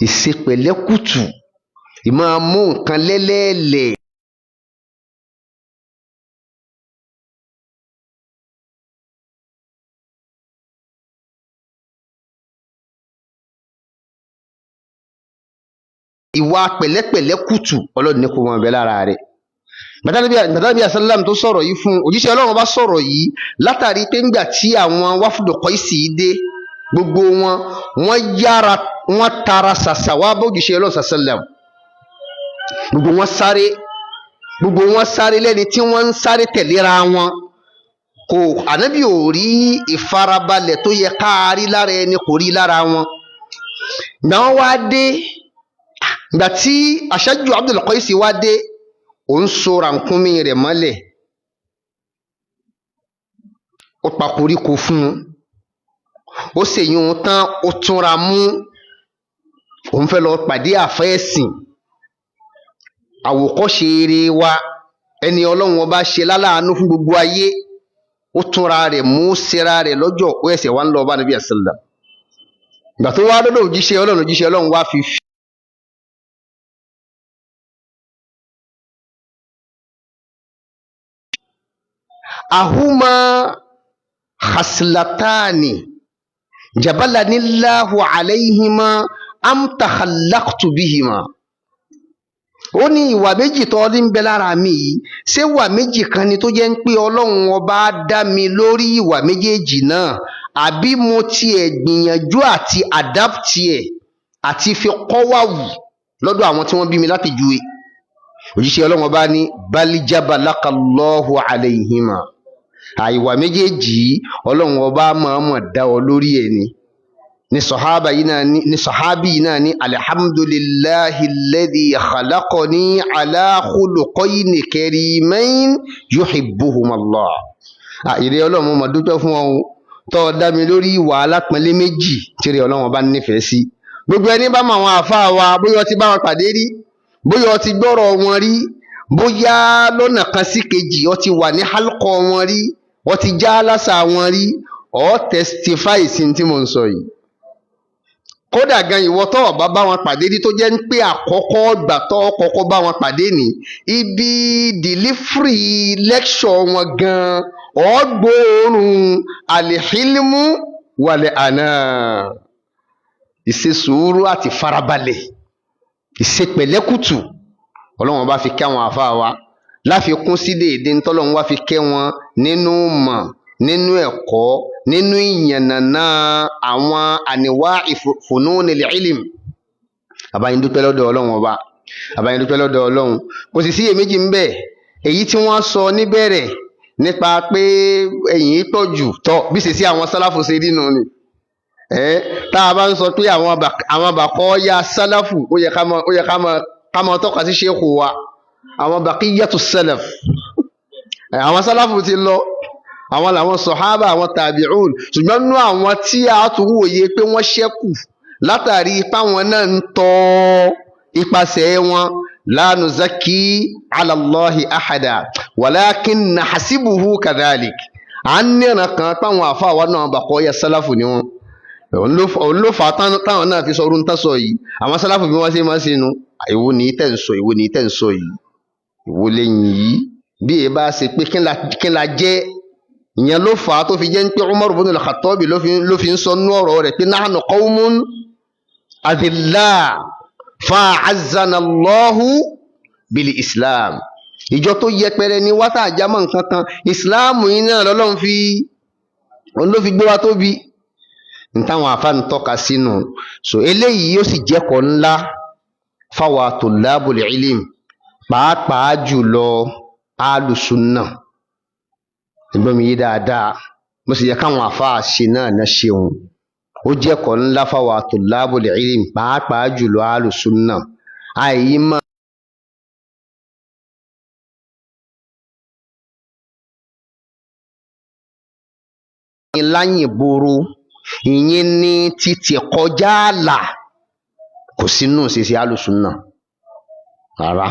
ìṣe pẹ̀lẹ́kùtù, ìmáa mú nǹkan lẹ́lẹ́ẹ̀lẹ̀. Ìwà pẹ̀lẹ́pẹ̀lẹ́ kùtù Ọlọ́run ní kó máa bẹ lára rẹ̀. Nàbí àsálàm tó sọ̀rọ̀ yìí fún òjíṣẹ́ Ọlọ́run bá sọ̀rọ̀ yìí látàrí pé ńgbà tí àwọn wáfùdù Qaisi dé, gbogbo wọ́n tara ṣàṣà wá bá òjíṣẹ́ Ọlọ́run sàṣálàm. Gbogbo wọn sáré lẹ́ni tí wọ́n ń sáré tẹ̀léra wọn. Ànábì ò rí ìfarabalẹ̀ tó yẹ káàrí lára ẹni, kò rí lára wọn. Ìgbà wọn wá dé, ìgbà tí Ashajju Abdul Qaisi wá dé, ó ń so ràkúnmí rẹ̀ mọ́lẹ̀, ó pa koríko fún un, ó ṣèyún un tán, ó túnra mú, òun fẹ́ lọ pàdé àfẹ́ẹ̀sìn àwòkọ́ṣe eré wa, ẹni Ọlọ́run ọba ṣe láláàánú fún gbogbo ayé. Ó túnra rẹ̀ mú, ṣera rẹ̀ lọ́jọ́, ó ẹsẹ̀ wá ń lọ bá Nàbí sallam. Ìgbà tó wá lọ́dọ̀ òjíṣẹ́ Ọlọ́run wá fi ahuma khaslatani jabalanillahu alayhima am takhallaqtu bihima. Ó ní ìwà méjì tó ní ń bẹ lára mi yìí, ṣé ìwà méjì kan ni tó jẹ́ ń pé Ọlọ́run ọba dá mi lórí ìwà méjèèjì náà, àbí mo tiẹ̀ gbìyànjú àti adapt ẹ̀ àti fi kọ́wàwù lọ́dọ̀ àwọn tí wọ́n bí mi láti juwe. Òjíṣẹ́ Ọlọ́run ọba ní bal jabalakallahu alayhima. Àìwà méjèèjì Ọlọ́run ọba mọ̀ọ́mọ̀ dá ọ lórí ẹ̀ ni. Ní sọ̀hábì yìí náà ní alhamdulillahi alladhi khalaqani ala khuluqayni karimayn yuhibbuhumallah. Ìrẹ́ Ọlọ́run mo dúpẹ́ fún ọ tó dá mi lórí ìwà alápọ̀nlé méjì tí ìrẹ́ Ọlọ́run ọba nífẹ̀ẹ́ sí. Gbogbo ẹni bá mọ àwọn àfáà wa, bóyá ó ti bá wọn pàdé rí, bóyá ó ti gbọ́rọ̀ wọn rí, bóyá lọ́nà kan sí kejì ó ti wà ní hálkọ̀ wọn rí, ó ti já lásà wọn rí, ó testify sí tí mo ń sọ yìí. kódà gan ìwọ tó bá bá wọn pàdé ní tó jẹ́ ń pé àkọ́kọ́ gbà tó kọ́kọ́ bá wọn pàdé ní ibi delivery lecture wọn gan ọgbóòórùn alihilmu wàlẹ̀ àná ìṣe sùúrù àti farabalẹ̀ ìṣe pẹ̀lẹ́kùtù ọlọ́run bá fi kẹ́ àwọn àfáà wa láfikún sí déédéé ntọ́lọ́run wá fi kẹ́ wọn nínú mọ̀ nínú ẹ̀kọ́ nínú ìyànnànà àwọn àníwá fununil ilm àbáyín dúpẹ́ lọ́dọ̀ ọlọ́run ọba àbáyín dúpẹ́ lọ́dọ̀ ọlọ́run kò sì sí iyèméjì ńbẹ èyí tí wọ́n sọ níbẹ̀rẹ̀ nípa pé ẹ̀yìn tọ́jú tọ́ bí ṣe sí àwọn sálàfù ṣe rí nù ni tá a bá ń sọ pé àwọn bàkọ́ ya sálàfù ó yẹ ká máa tọ́ka sí ṣéèkù wa àwọn baqiyatu salaf àwọn sálàfù ti lọ àwọn làwọn sọ̀hábà àwọn tàbíùn ṣùgbọ́n nínú àwọn tí a tún wòye pé wọ́n ṣẹ́kù látàrí ipá wọn náà ń tọ́ ipasẹ̀ wọn la nuzakki ala Allahi ahada walakin nahsibuhu kadhalik à ń nìran kan táwọn àfa wa náà bàkọ́ ya sálàfù ni wọn òun ló fà á táwọn náà fi sọ orun tán sọ yìí àwọn sálàfù bí wọ́n ṣe máa ń ṣe nu èwo ni tẹ̀ ń sọ èwo ni tẹ̀ ń sọ yìí èwo lẹ́yìn yìí bí ẹ bá ṣe pé kí la jẹ́ ìyẹn ló fà á tó fi jẹ́ ń pé Umar ibn al-Khattab ló fi ń sọ nú ọ̀rọ̀ rẹ̀ pé nahnu qawmun adilla fa'azzana Allahu bil islam ìjọ tó yẹpẹrẹ ni wátà àjámọ̀ nǹkan kan ìsìláàmù yìí náà lọ́lọ́run ló fi gbé wa tóbi ní táwọn àfáàní tọ́ka sínú so eléyìí yóò sì jẹ́kọ̀ọ́ ńlá fáwa tullabul ilm pàápàá jùlọ alùsùnà ẹgbẹ́ mi yé dáadáa bó sì yẹ káwọn àfáà ṣe náà ná ṣeun ó jẹ́kọ̀ọ́ ńlá fáwa tullabul ilm pàápàá jùlọ alùsùnà àìyí mọ́ láyìn boro ìyẹn ní títí kọjá àlà kò sínú ṣíṣe alùsùnà rárá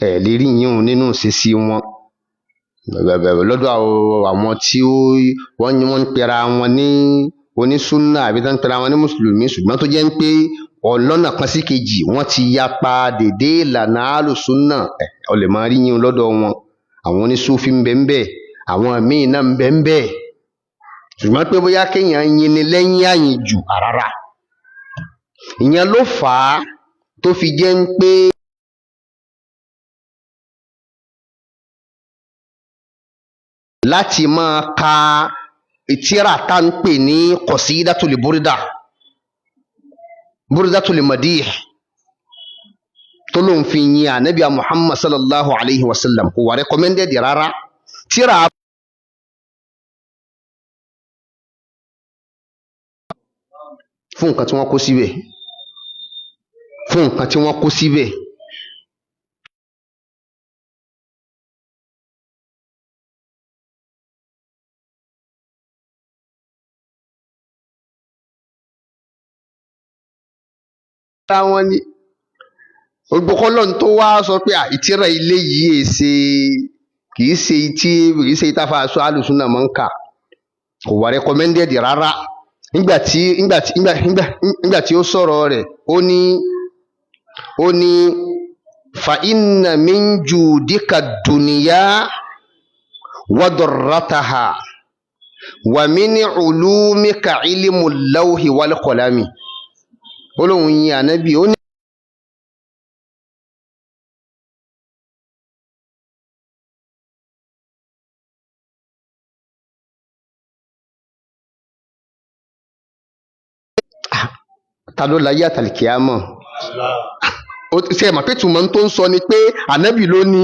ẹ lè rí yín nínú ṣíṣe wọn lọ́dọ̀ àwọn tí wọ́n ń pera wọn ní onísùnà àbí tó ń pera wọn ní mùsùlùmí ṣùgbọ́n tó jẹ́ ń pé ọlọ́nà kan sí kejì wọ́n ti yapa dédé ìlànà alùsùnà ọ lè máa rí yín lọ́dọ̀ wọn àwọn onísùfí ń bẹ ń bẹ àwọn míì náà ń bẹ ń bẹ ṣùgbọ́n pé bóyá kéèyàn yin ni lẹ́yìn àyìn jù rárá ìyẹn ló fà á tó fi jẹ́ ń pé láti máa ka tírà tá ń pè ní qasidatul burdatul madih tó lóun fi yin ànábì Muhammad sallallahu alayhi wa sallam kò wà recommended rárá tírà fún nǹkan tí wọ́n kó síbẹ̀ táwọn ní olùgbòkọ́lọ́n tó wá sọ pé ìtírà ilé yìí kìí ṣe ìtafà aṣọ alùsùnà máa ń kà kò wà recommended rárá nígbà tí ó sọ̀rọ̀ rẹ̀ ó ní fa inna min judika dunya wa darrataha wa min ulumika ilmu lawhi wal qalami olóhun yin ànábì ó ní ta ló láyé àtàlìkíámọ̀ ṣe mà pé túmọ̀ tó ń sọ ni pé ànábì ló ní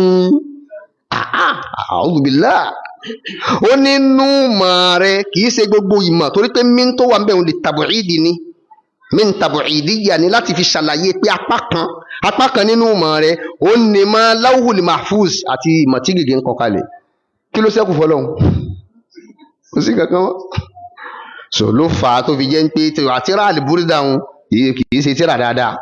a'udhu billah ó nínú mọ̀ rẹ̀ kìí ṣe gbogbo ìmọ̀ torí pé mí tó wà ń bẹ̀rù lè tàbùídì ni mí ń tàbùídìyà ni láti fi ṣàlàyé pé apá kan nínú mọ̀ rẹ̀ ó ní mọ́ láwùhùl mahfuz àti ìmọ̀ tí gègé ń kọ kalẹ̀ kí ló ṣẹ́kù fọlọ́hun kò sí kankan mọ́ so ló fà á tó fi jẹ́ pé àtìrà àlìbúrídà wọn kìí ṣe tírà dáadáa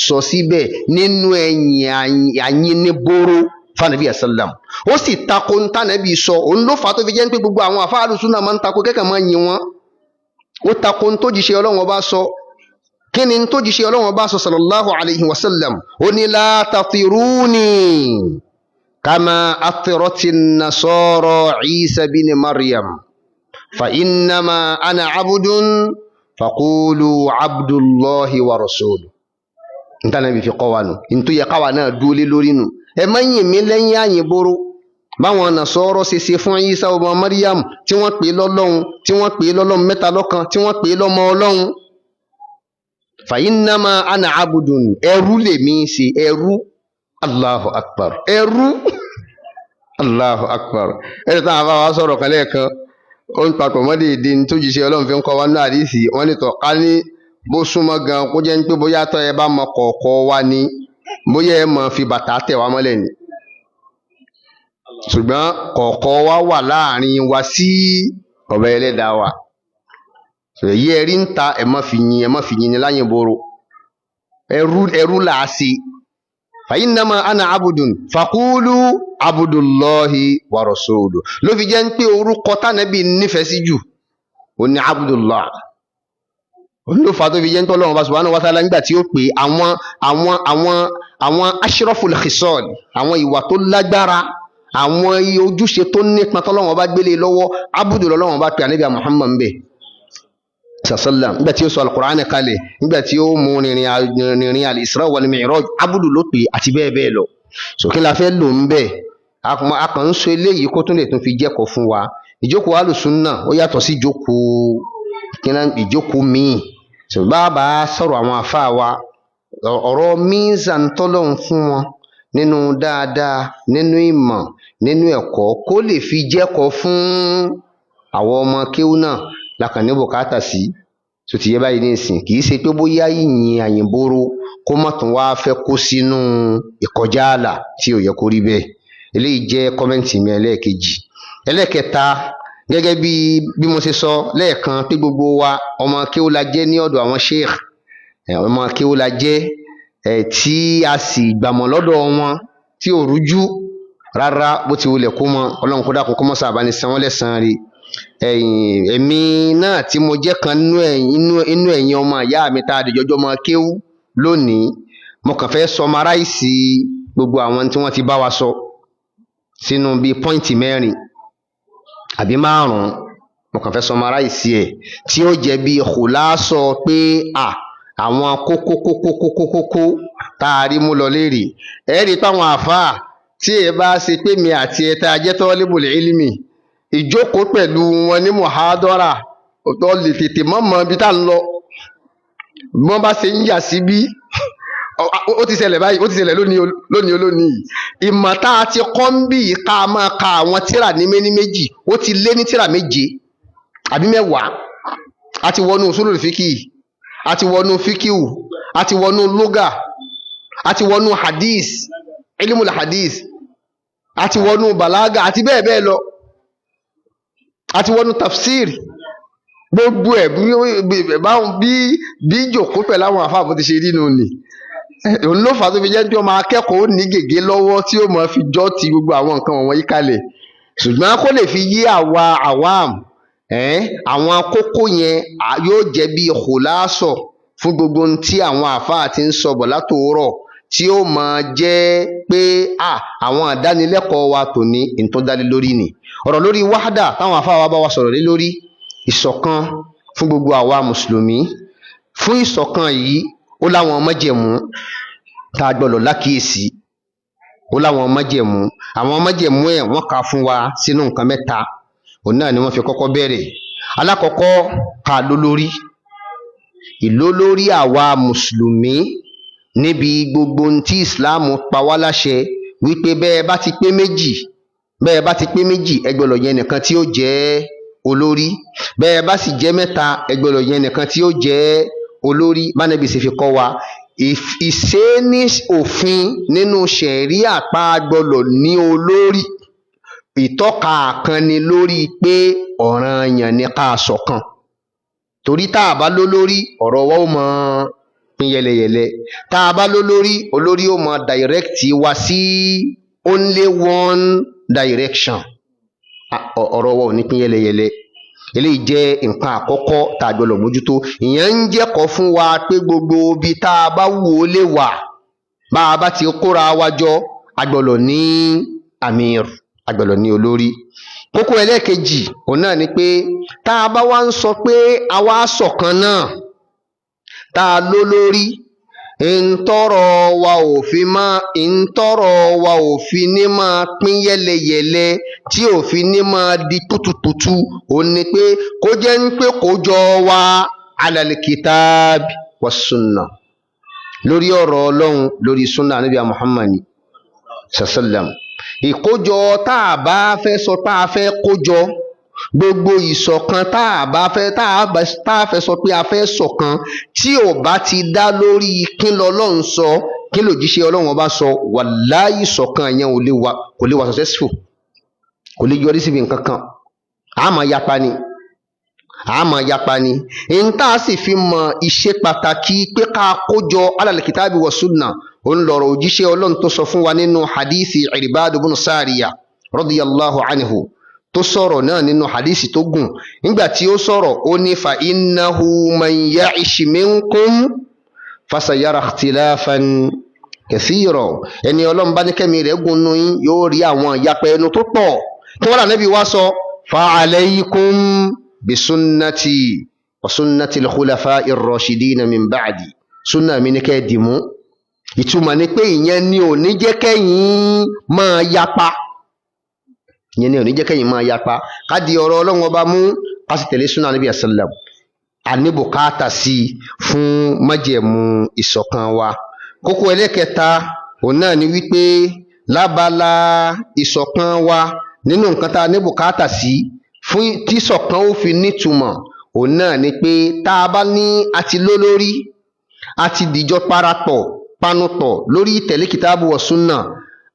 sọ síbẹ̀ nínú ẹ̀yìn àyíníbóró fanabi asalam ó sì tako ntànàbí sọ òun ló fà á tó fi jẹ́ pé gbogbo àwọn àfáà alùsùnà máa ń tako kẹ́kẹ́ máa yin wọn ó tako tó jíṣẹ́ Ọlọ́run ọba sọ kí ni tó jíṣẹ́ Ọlọ́run ọba sọ sallallahu alayhi wa sallam ó ní la tatiruni kama atirati nasara Isa bin Maryam fa innama ana abdun faqulu abdullahi wa rasuluhu ntànàbí fi kọ́ wa nù ntó yẹ káwa náà dúlé lórí nù ẹ má yìn mí lẹ́yìn àyìnbóró báwọn Nasara ṣe ṣe fún Isa ọmọ Maryam tí wọ́n pè lọ́lọ́run tí wọ́n pè lọ́lọ́run mẹ́ta lọ́kan tí wọ́n pè lọ́mọ Ọlọ́run fa innama ana abudun ẹrú lèmi ṣe ẹrú Allahu akbar ẹrú Allahu akbar ẹni táwọn afáwa sọ̀rọ̀ kan lẹ́ẹ̀kan ó ń papọ̀ mọ́dé èdè tó jíṣẹ́ Ọlọ́run fi ń kọ́ wa ní àdìsí wọ́n ní tọ́ ká ní bó súnmọ́ gan kó jẹ́ pé bóyá tọ́ ẹ bá mọ kọ̀ọ̀kọ̀ wa ní bóyá ẹ mọ̀ fi bàtà tẹ̀ wá mọ́lẹ̀ ni ṣùgbọ́n kọ̀ọ̀kọ̀ wa wà láàrin wa sí ọ̀bẹ ẹlẹ́dàá wa èyí ẹ̀rí ń ta ẹ má fi yin ní láyìn boro ẹrú là á ṣe fa innama ana abudun faqulu abudullahi wa rasuluhu ló fi jẹ́ pé orúkọ tánàbí nífẹ̀ẹ́ sí jù ó ní abudullah ló fà tó fi jẹ́ ń tọ́lọ́run bá subhanahu wa ta'ala nígbà tí ó pè àwọn ashraful khisal àwọn ìwà tó lágbára àwọn ojúṣe tó nípa tọ́lọ́run bá gbélé lọ́wọ́ abudu lọ́lọ́run bá pè ànábì Muhammad bẹ́ẹ̀ sallam nígbà tí ó sọ al-Qur'an kalẹ̀ nígbà tí ó mú rìnrìn al-Isra wal Mi'raj abudu ló pè àti bẹ́ẹ̀ bẹ́ẹ̀ lọ sókè la fẹ́ lò ń bẹ́ẹ̀ a kàn ń sọ eléyìí kó tún lè tún fi jẹ́kọ̀ọ́ fún wa ìjókòó alùsùnnà ó yàtọ̀ sí ìjókòó míì ṣùgbọ́n bá sọ̀rọ̀ àwọn àfáà wa ọ̀rọ̀ mízàn tọ́lọ́run fún wọn nínú dáadáa nínú ìmọ̀ nínú ẹ̀kọ́ kó lè fi jẹ́kọ̀ọ́ fún àwọn ọmọ kéwú náà lákàn ní bùkátà sí tó ti yẹ báyìí ní ìsìn kì í ṣe pé bóyá ìyìn àyìnbóró kó má tún wá fẹ́ kó sínú ìkọjá ààlà tí ò yẹ kó rí bẹ́ẹ̀ eléyìí jẹ́ kọ́mẹ́ǹtì mi ẹlẹ́ẹ̀kejì ẹlẹ́ẹ̀kẹta gẹ́gẹ́ bí mo ṣe sọ lẹ́ẹ̀kan pé gbogbo wa ọmọ kéwú la jẹ́ ní ọ̀dọ̀ àwọn sheikh ọmọ kéwú la jẹ́ tí a sì gbàmọ̀ lọ́dọ̀ wọn tí ò rújú rárá bó ti wulẹ̀ kó mọ Ọlọ́run kó dákun kó mọ́ sábà ní san wọ́n lẹ́san rí èmi náà tí mo jẹ́ kan inú ẹ̀yin ọmọ ìyá mi tá a dìjọ́jọ́ ọmọ kéwú lónìí mo kàn fẹ́ sọmaráìsì gbogbo àwọn tí wọ́n ti bá wa sọ sínú bíi pọ́ìntì mẹ́rin àbí márùn-ún mo kàn fẹ́ sọmaráìsì ẹ̀ tí ó jẹ́ bíi kòláṣọ pé àwọn kókó tá a rí mú lọ léèrè ẹ rí i páwọn àfáà tí ẹ bá ṣe pé mi àti ẹ tá a jẹ́ tọ́líbùl ilmi ìjókòó pẹ̀lú wọn ní muhadara ọ̀tọ̀ lè tètè mọ́ bí tá a ń lọ bí wọ́n bá ṣe ń yà sí bí ó ti ṣẹlẹ̀ báyìí ó ti ṣẹlẹ̀ lónìí ìmọ̀ tá a ti kọ́ ń bì ká máa ka àwọn tíra ní méjì ó ti lé ní tíra 7 àbí 10 a ti wọnú usulul fiqh a ti wọnú fíkíù a ti wọnú lógà a ti wọnú hadith ilmul hadith a ti wọnú balaga àti bẹ́ẹ̀ bẹ́ẹ̀ lọ a ti wọnú tafsir gbogbo ẹ̀ bí ìjòkó pẹ̀lú àwọn àfáà bó ti ṣe rí nù ni òun ló fà á tó fi jẹ́ pé ọmọ akẹ́kọ̀ọ́ ní gègé lọ́wọ́ tí ó mọ̀ fi jọ́ ti gbogbo àwọn nǹkan wọ̀nyí kalẹ̀ ṣùgbọ́n kó lè fi yí àwa àwam àwọn kókó yẹn yóò jẹ́ bí kòláṣọ fún gbogbo ohun tí àwọn àfáà ti ń sọ bọ̀ látòórọ̀ tí ó máa jẹ́ pé àwọn àdánilẹ́kọ̀ọ́ wa tòní tó dálé lórí ni ọ̀rọ̀ lórí wáhádà táwọn àfáà wa bá wa sọ̀rọ̀ lé lórí ìṣọ̀kan fún gbogbo àwa mùsùlùmí fún ìṣọ̀kan yìí ó láwọn májẹ̀mú tá a gbọ́dọ̀ lákìyèsí ó láwọn májẹ̀mú àwọn májẹ̀mú ẹ̀ wọ́n kà fún wa sínú nǹkan 3 òun náà ni wọ́n fi kọ́kọ́ bẹ̀rẹ̀ alákọ̀ọ́kọ́ ká lólórí ìlólórí àwa mùsùlùmí níbi gbogbo tí Islam pa wá láṣẹ wípé bẹ́ẹ̀ bá ti pé méjì ẹ gbọ́dọ̀ yẹn nìkan tí ó jẹ́ olórí bẹ́ẹ̀ bá sì jẹ́ 3 ẹ gbọ́dọ̀ yẹn nìkan tí ó jẹ́ olórí bánẹ́bí sì fi kọ́ wa ìṣe ní òfin nínú ṣẹ̀ríà pa gbọ́dọ̀ ní olórí ìtọ́ka kan ni lórí pé ọ̀ranyàn ni ká ṣọ̀kan torí tá a bá lólórí ọ̀rọ̀ wa ó mọ pín yẹlẹyẹlẹ tá a bá lólórí olórí ó mọ direct wa sí only one direction. Ọ̀rọ̀ wa ò ní pín yẹlẹyẹlẹ. Eléyìí jẹ́ nǹkan àkọ́kọ́ tá a gbọ́dọ̀ mójútó. Ìyẹn ń jẹ́kọ̀ọ́ fún wa pé gbogbo ibi tá a bá wù ó lè wà, bá a bá ti kóra wa jọ, a gbọ́dọ̀ ní amir, a gbọ́dọ̀ ní olórí. Kókó ẹlẹ́ẹ̀kejì òun náà ni pé tá a bá wá ń sọ pé a wá ṣọ̀kan náà, tá a lólórí, ntọ́rọ̀ wa ò fi ní máa pín yẹ́lẹyẹ̀lẹ, tí ò fi ní máa di tútùtùtù, òun ni pé kó jẹ́ ń pé kó jọ wa ala al-kitab wa sunnah, lórí ọ̀rọ̀ Ọlọ́run, lórí sunnah Ànábì Muhammad sallam. Ìkójọ tá a bá fẹ́ sọ tá a fẹ́ kójọ, gbogbo ìṣọ̀kan tá a fẹ́ sọ pé a fẹ́ ṣọ̀kan, tí ò bá ti dá lórí kí l'Ọlọ́run sọ, kí l'òjíṣẹ́ Ọlọ́run ọba sọ, wàláhì ìṣọ̀kan yẹn kò lè wà successful, kò lè yọrí síbi nǹkan kan. A máa yapa ni. Èyí tá a sì fi mọ ìṣe pàtàkì pé ká kójọ ala al-kitabi wa sunnah, òun lọ̀rọ̀ òjíṣẹ́ Ọlọ́run tó sọ fún wa nínú hadithi Irbad ibn Sariyah radiyallahu anhu, tó sọ̀rọ̀ náà nínú hadisi tó gùn. Nígbà tí ó sọ̀rọ̀, ó ní fa innahu man ya'ish minkum fasayara ikhtilafan kathira. Ẹni Ọlọ́run bá ní kẹ́mi rẹ̀ gùn nù yín yóò rí àwọn ìyapa ẹnu tó pọ̀. Tí wọ́n Ànábì wá sọ, fa alaykum bisunnati wa sunnati al-khulafa'i ar-rashidina min ba'di. Súnà mi ní kẹ́ dìmú. Ìtumọ̀ ni pé ìyẹn ni ò ní jẹ́ kẹ́yìn máa yapa. Ìyẹn ni ò ní jẹ́ kẹ́yìn máa yapa. Ká di ọ̀rọ̀ Ọlọ́run ọba mú, ká sì tẹ̀lé súnà Ànábì sallam. A ní bùkátà sí fún májẹ̀mú ìṣọ̀kan wa. Kókó ẹlẹ́kẹta òun náà ni wípé lábala ìṣọ̀kan wa, nínú nǹkan tá a ní bùkátà sí fún tí ìṣọ̀kan ó fi nítumọ̀, òun náà ni pé tá a bá ní àti lólórí, àti dìjọ panupọ̀ lórí ìtẹ̀lé kìtàbù wa súnà,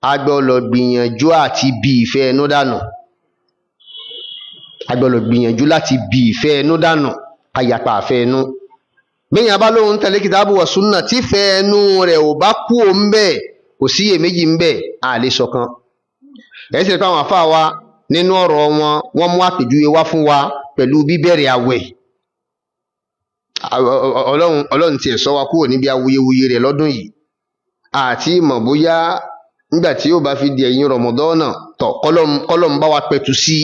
a gbọ́dọ̀ gbìyànjú àti bí ìfẹ́ ẹnu dànù. A gbọ́dọ̀ gbìyànjú láti bí ìfẹ́ ẹnu dànù, àyàpá àfẹ́ ẹnu. Bẹ́yìn abá lóhun tẹ̀lé kìtàbù wa súnà tí ìfẹ́ ẹnu rẹ̀ ò bá kú o ń bẹ̀, kò sí iyèméjì ń bẹ̀, a lè ṣọ̀kan. Ẹ̀sìn rẹ̀ fáwọn àfáà wa nínú ọ̀rọ̀ wọn, wọ́n mú àpèjúwe wá fún wa pẹ̀lú bíbẹ̀rẹ̀ àwẹ̀. Ọlọ́run tiẹ̀ sọ wa kúrò níbi awuyewuye rẹ̀ lọ́dún yìí. Àti mọ̀ bóyá nígbà tí yóò bá fi di ẹ̀yìn Ramadan tọ̀, kọ́lọ́n bá wa pẹ̀tù sí.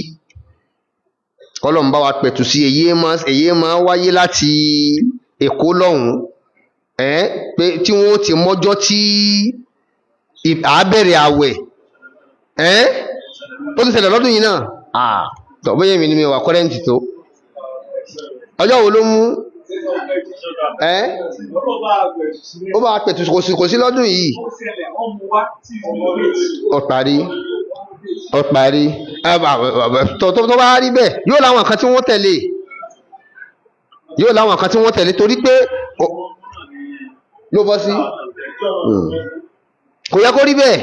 Èyí máa wáyé láti Èkó lọ́hùn, pé tí wọ́n ti mọ́jọ́ tí àbẹ̀rẹ̀ àwẹ̀, ó ti ṣẹlẹ̀ lọ́dún yìí náà. Tọ̀ bóyá èmi ni mi wà kọ́rẹ́ǹtì tó. Ọjọ́ wo ló mú? Ó bá pẹ̀tù kò sí lọ́dún yìí. Ó parí. Tó bá rí bẹ́ẹ̀, yóò láwọn kan tí wọ́n tẹ̀lé, torí pé ló bọ́ sí. Kò yẹ kó rí bẹ́ẹ̀,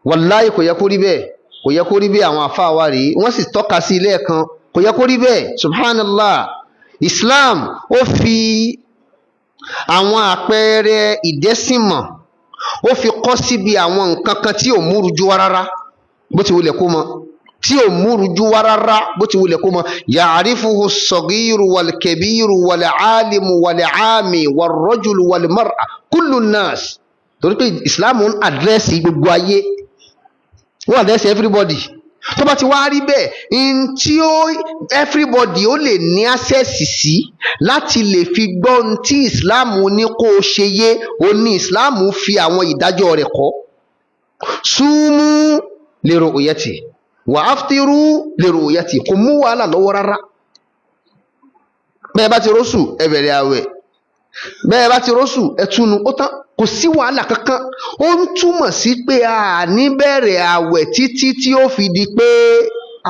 wàláhì kò yẹ kó rí bẹ́ẹ̀. Kò yẹ kó rí bẹ́ẹ̀. Àwọn àfáà wa rèé, wọ́n sì tọ́ka sí ilé ẹ̀kan. Kò yẹ kó rí bẹ́ẹ̀. Subhanallah. Islam ó fi àwọn àpẹẹrẹ ìdẹ́sìmọ̀, ó fi kọ́ síbi àwọn nǹkan kan tí ò múrùjú wá rárá, bó ti wulẹ̀ kó mọ. Ya'rifuhu as-saghiru wal-kabiru wal-'alimu wal-'ami wal-rajulu wal-mar'a kullu an-nas. Torí pé Islam ń àdírẹ́sì gbogbo ayé, wọ́n àdírẹ́sì everybody. Tó bá ti wá rí bẹ́ẹ̀, in tí everybody ó lè ní access sí láti lè fi gbọ́ ohun tí Islam ní kó o ṣe yé, ó ní Islam fi àwọn ìdájọ́ rẹ̀ kọ́. Súnmú li ru'yati wa aftiru li ru'yati, kò mú wàhálà lọ́wọ́ rárá. Bẹ́ẹ̀ bá ti róṣù, ẹ bẹ̀rẹ̀ àwẹ̀. Bẹ́ẹ̀ bá ti róṣù, ẹ túnu, ó tán. Kò sí wàhálà kankan. Ó ń túmọ̀ sí pé a ní bẹ̀rẹ̀ àwẹ̀ títí tí ó fi di pé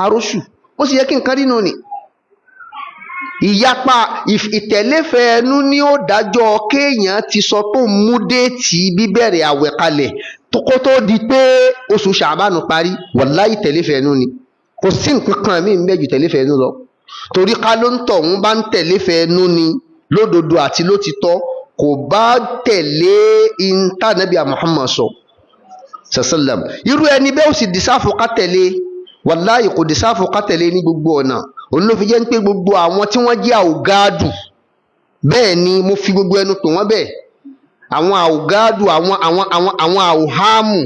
aróṣù. Ó sì yẹ kí nǹkan dínú ni. Ìyapa ìtẹ̀léfẹ́ ẹnu ní ó dájọ́ kéèyàn ti sọ tó mú déètì bíbẹ̀rẹ̀ àwẹ̀ kalẹ̀ kó tó di pé oṣù Ṣàbánù parí. Wàláhì ìtẹ̀léfẹ́ ẹnu ni. Kò sí nǹkan kan mí ń bẹ ju ìtẹ̀léfẹ́ ẹnu lọ. Torí ká ló ń tọ̀ ń bá ń tẹ̀léfẹ́ ẹnu ni lódodo àti lótìtọ́, kò bá tẹ̀lé ìntànẹ́bí Muhammad sallam irú ẹni bẹ́ẹ̀ ó sì dìsáàfù ká tẹ̀lé wàláhì kò dìsáàfù ká tẹ̀lé ní gbogbo ọ̀nà òun ló fi jẹ́ pé gbogbo àwọn tí wọ́n jẹ́ àwògáàdù bẹ́ẹ̀ ni mo fi gbogbo ẹnu pè wọ́n bẹ́ẹ̀ àwọn àwògáàdù àwọn àwòhámù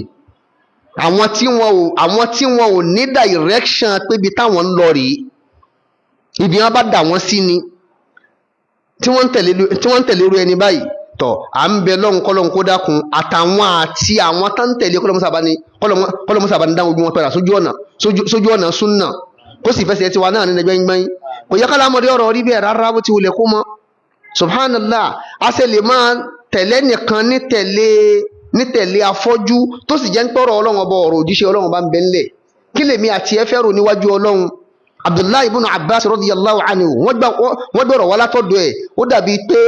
àwọn tí wọn ò ní direction pé ibi táwọn ń lọ rèé ibi wọn bá dà wọ́n sí ni tí wọ́n ń tẹ̀lé irú ẹni báyìí tọ̀ à ń bẹ lọ́hùn kọ́lọ́hùn kó dákun àtàwọn àti àwọn tá ń tẹ̀lé kọ́lọ́mùsàbá ní dáhùn ojú wọn padà sójú ọ̀nà súnà kó sì fẹsẹ̀ tiwa náà nínú ẹgbẹ́ gbẹ́yìn kò yẹ kálámọ̀dé ọ̀rọ̀ rí bẹ́ẹ̀ rárá bó ti wulẹ̀ kó mọ́ subhanallah a ṣe lè máa tẹ̀lé nìkan ní tẹ̀lé afọ́jú tó sì jẹ́ ń tọrọ ọlọ́run ọba ọ̀rọ̀ òjíṣẹ́ ọlọ́run bá ń bẹ ńlẹ̀ kí lèmi àti ẹ fẹ́ràn níwájú ọlọ́run Abdullahi ibn Abbas radiyallahu anhu wọ́n gbọ́rọ̀ wá látọ̀dọ̀ ẹ̀ ó dàbí pé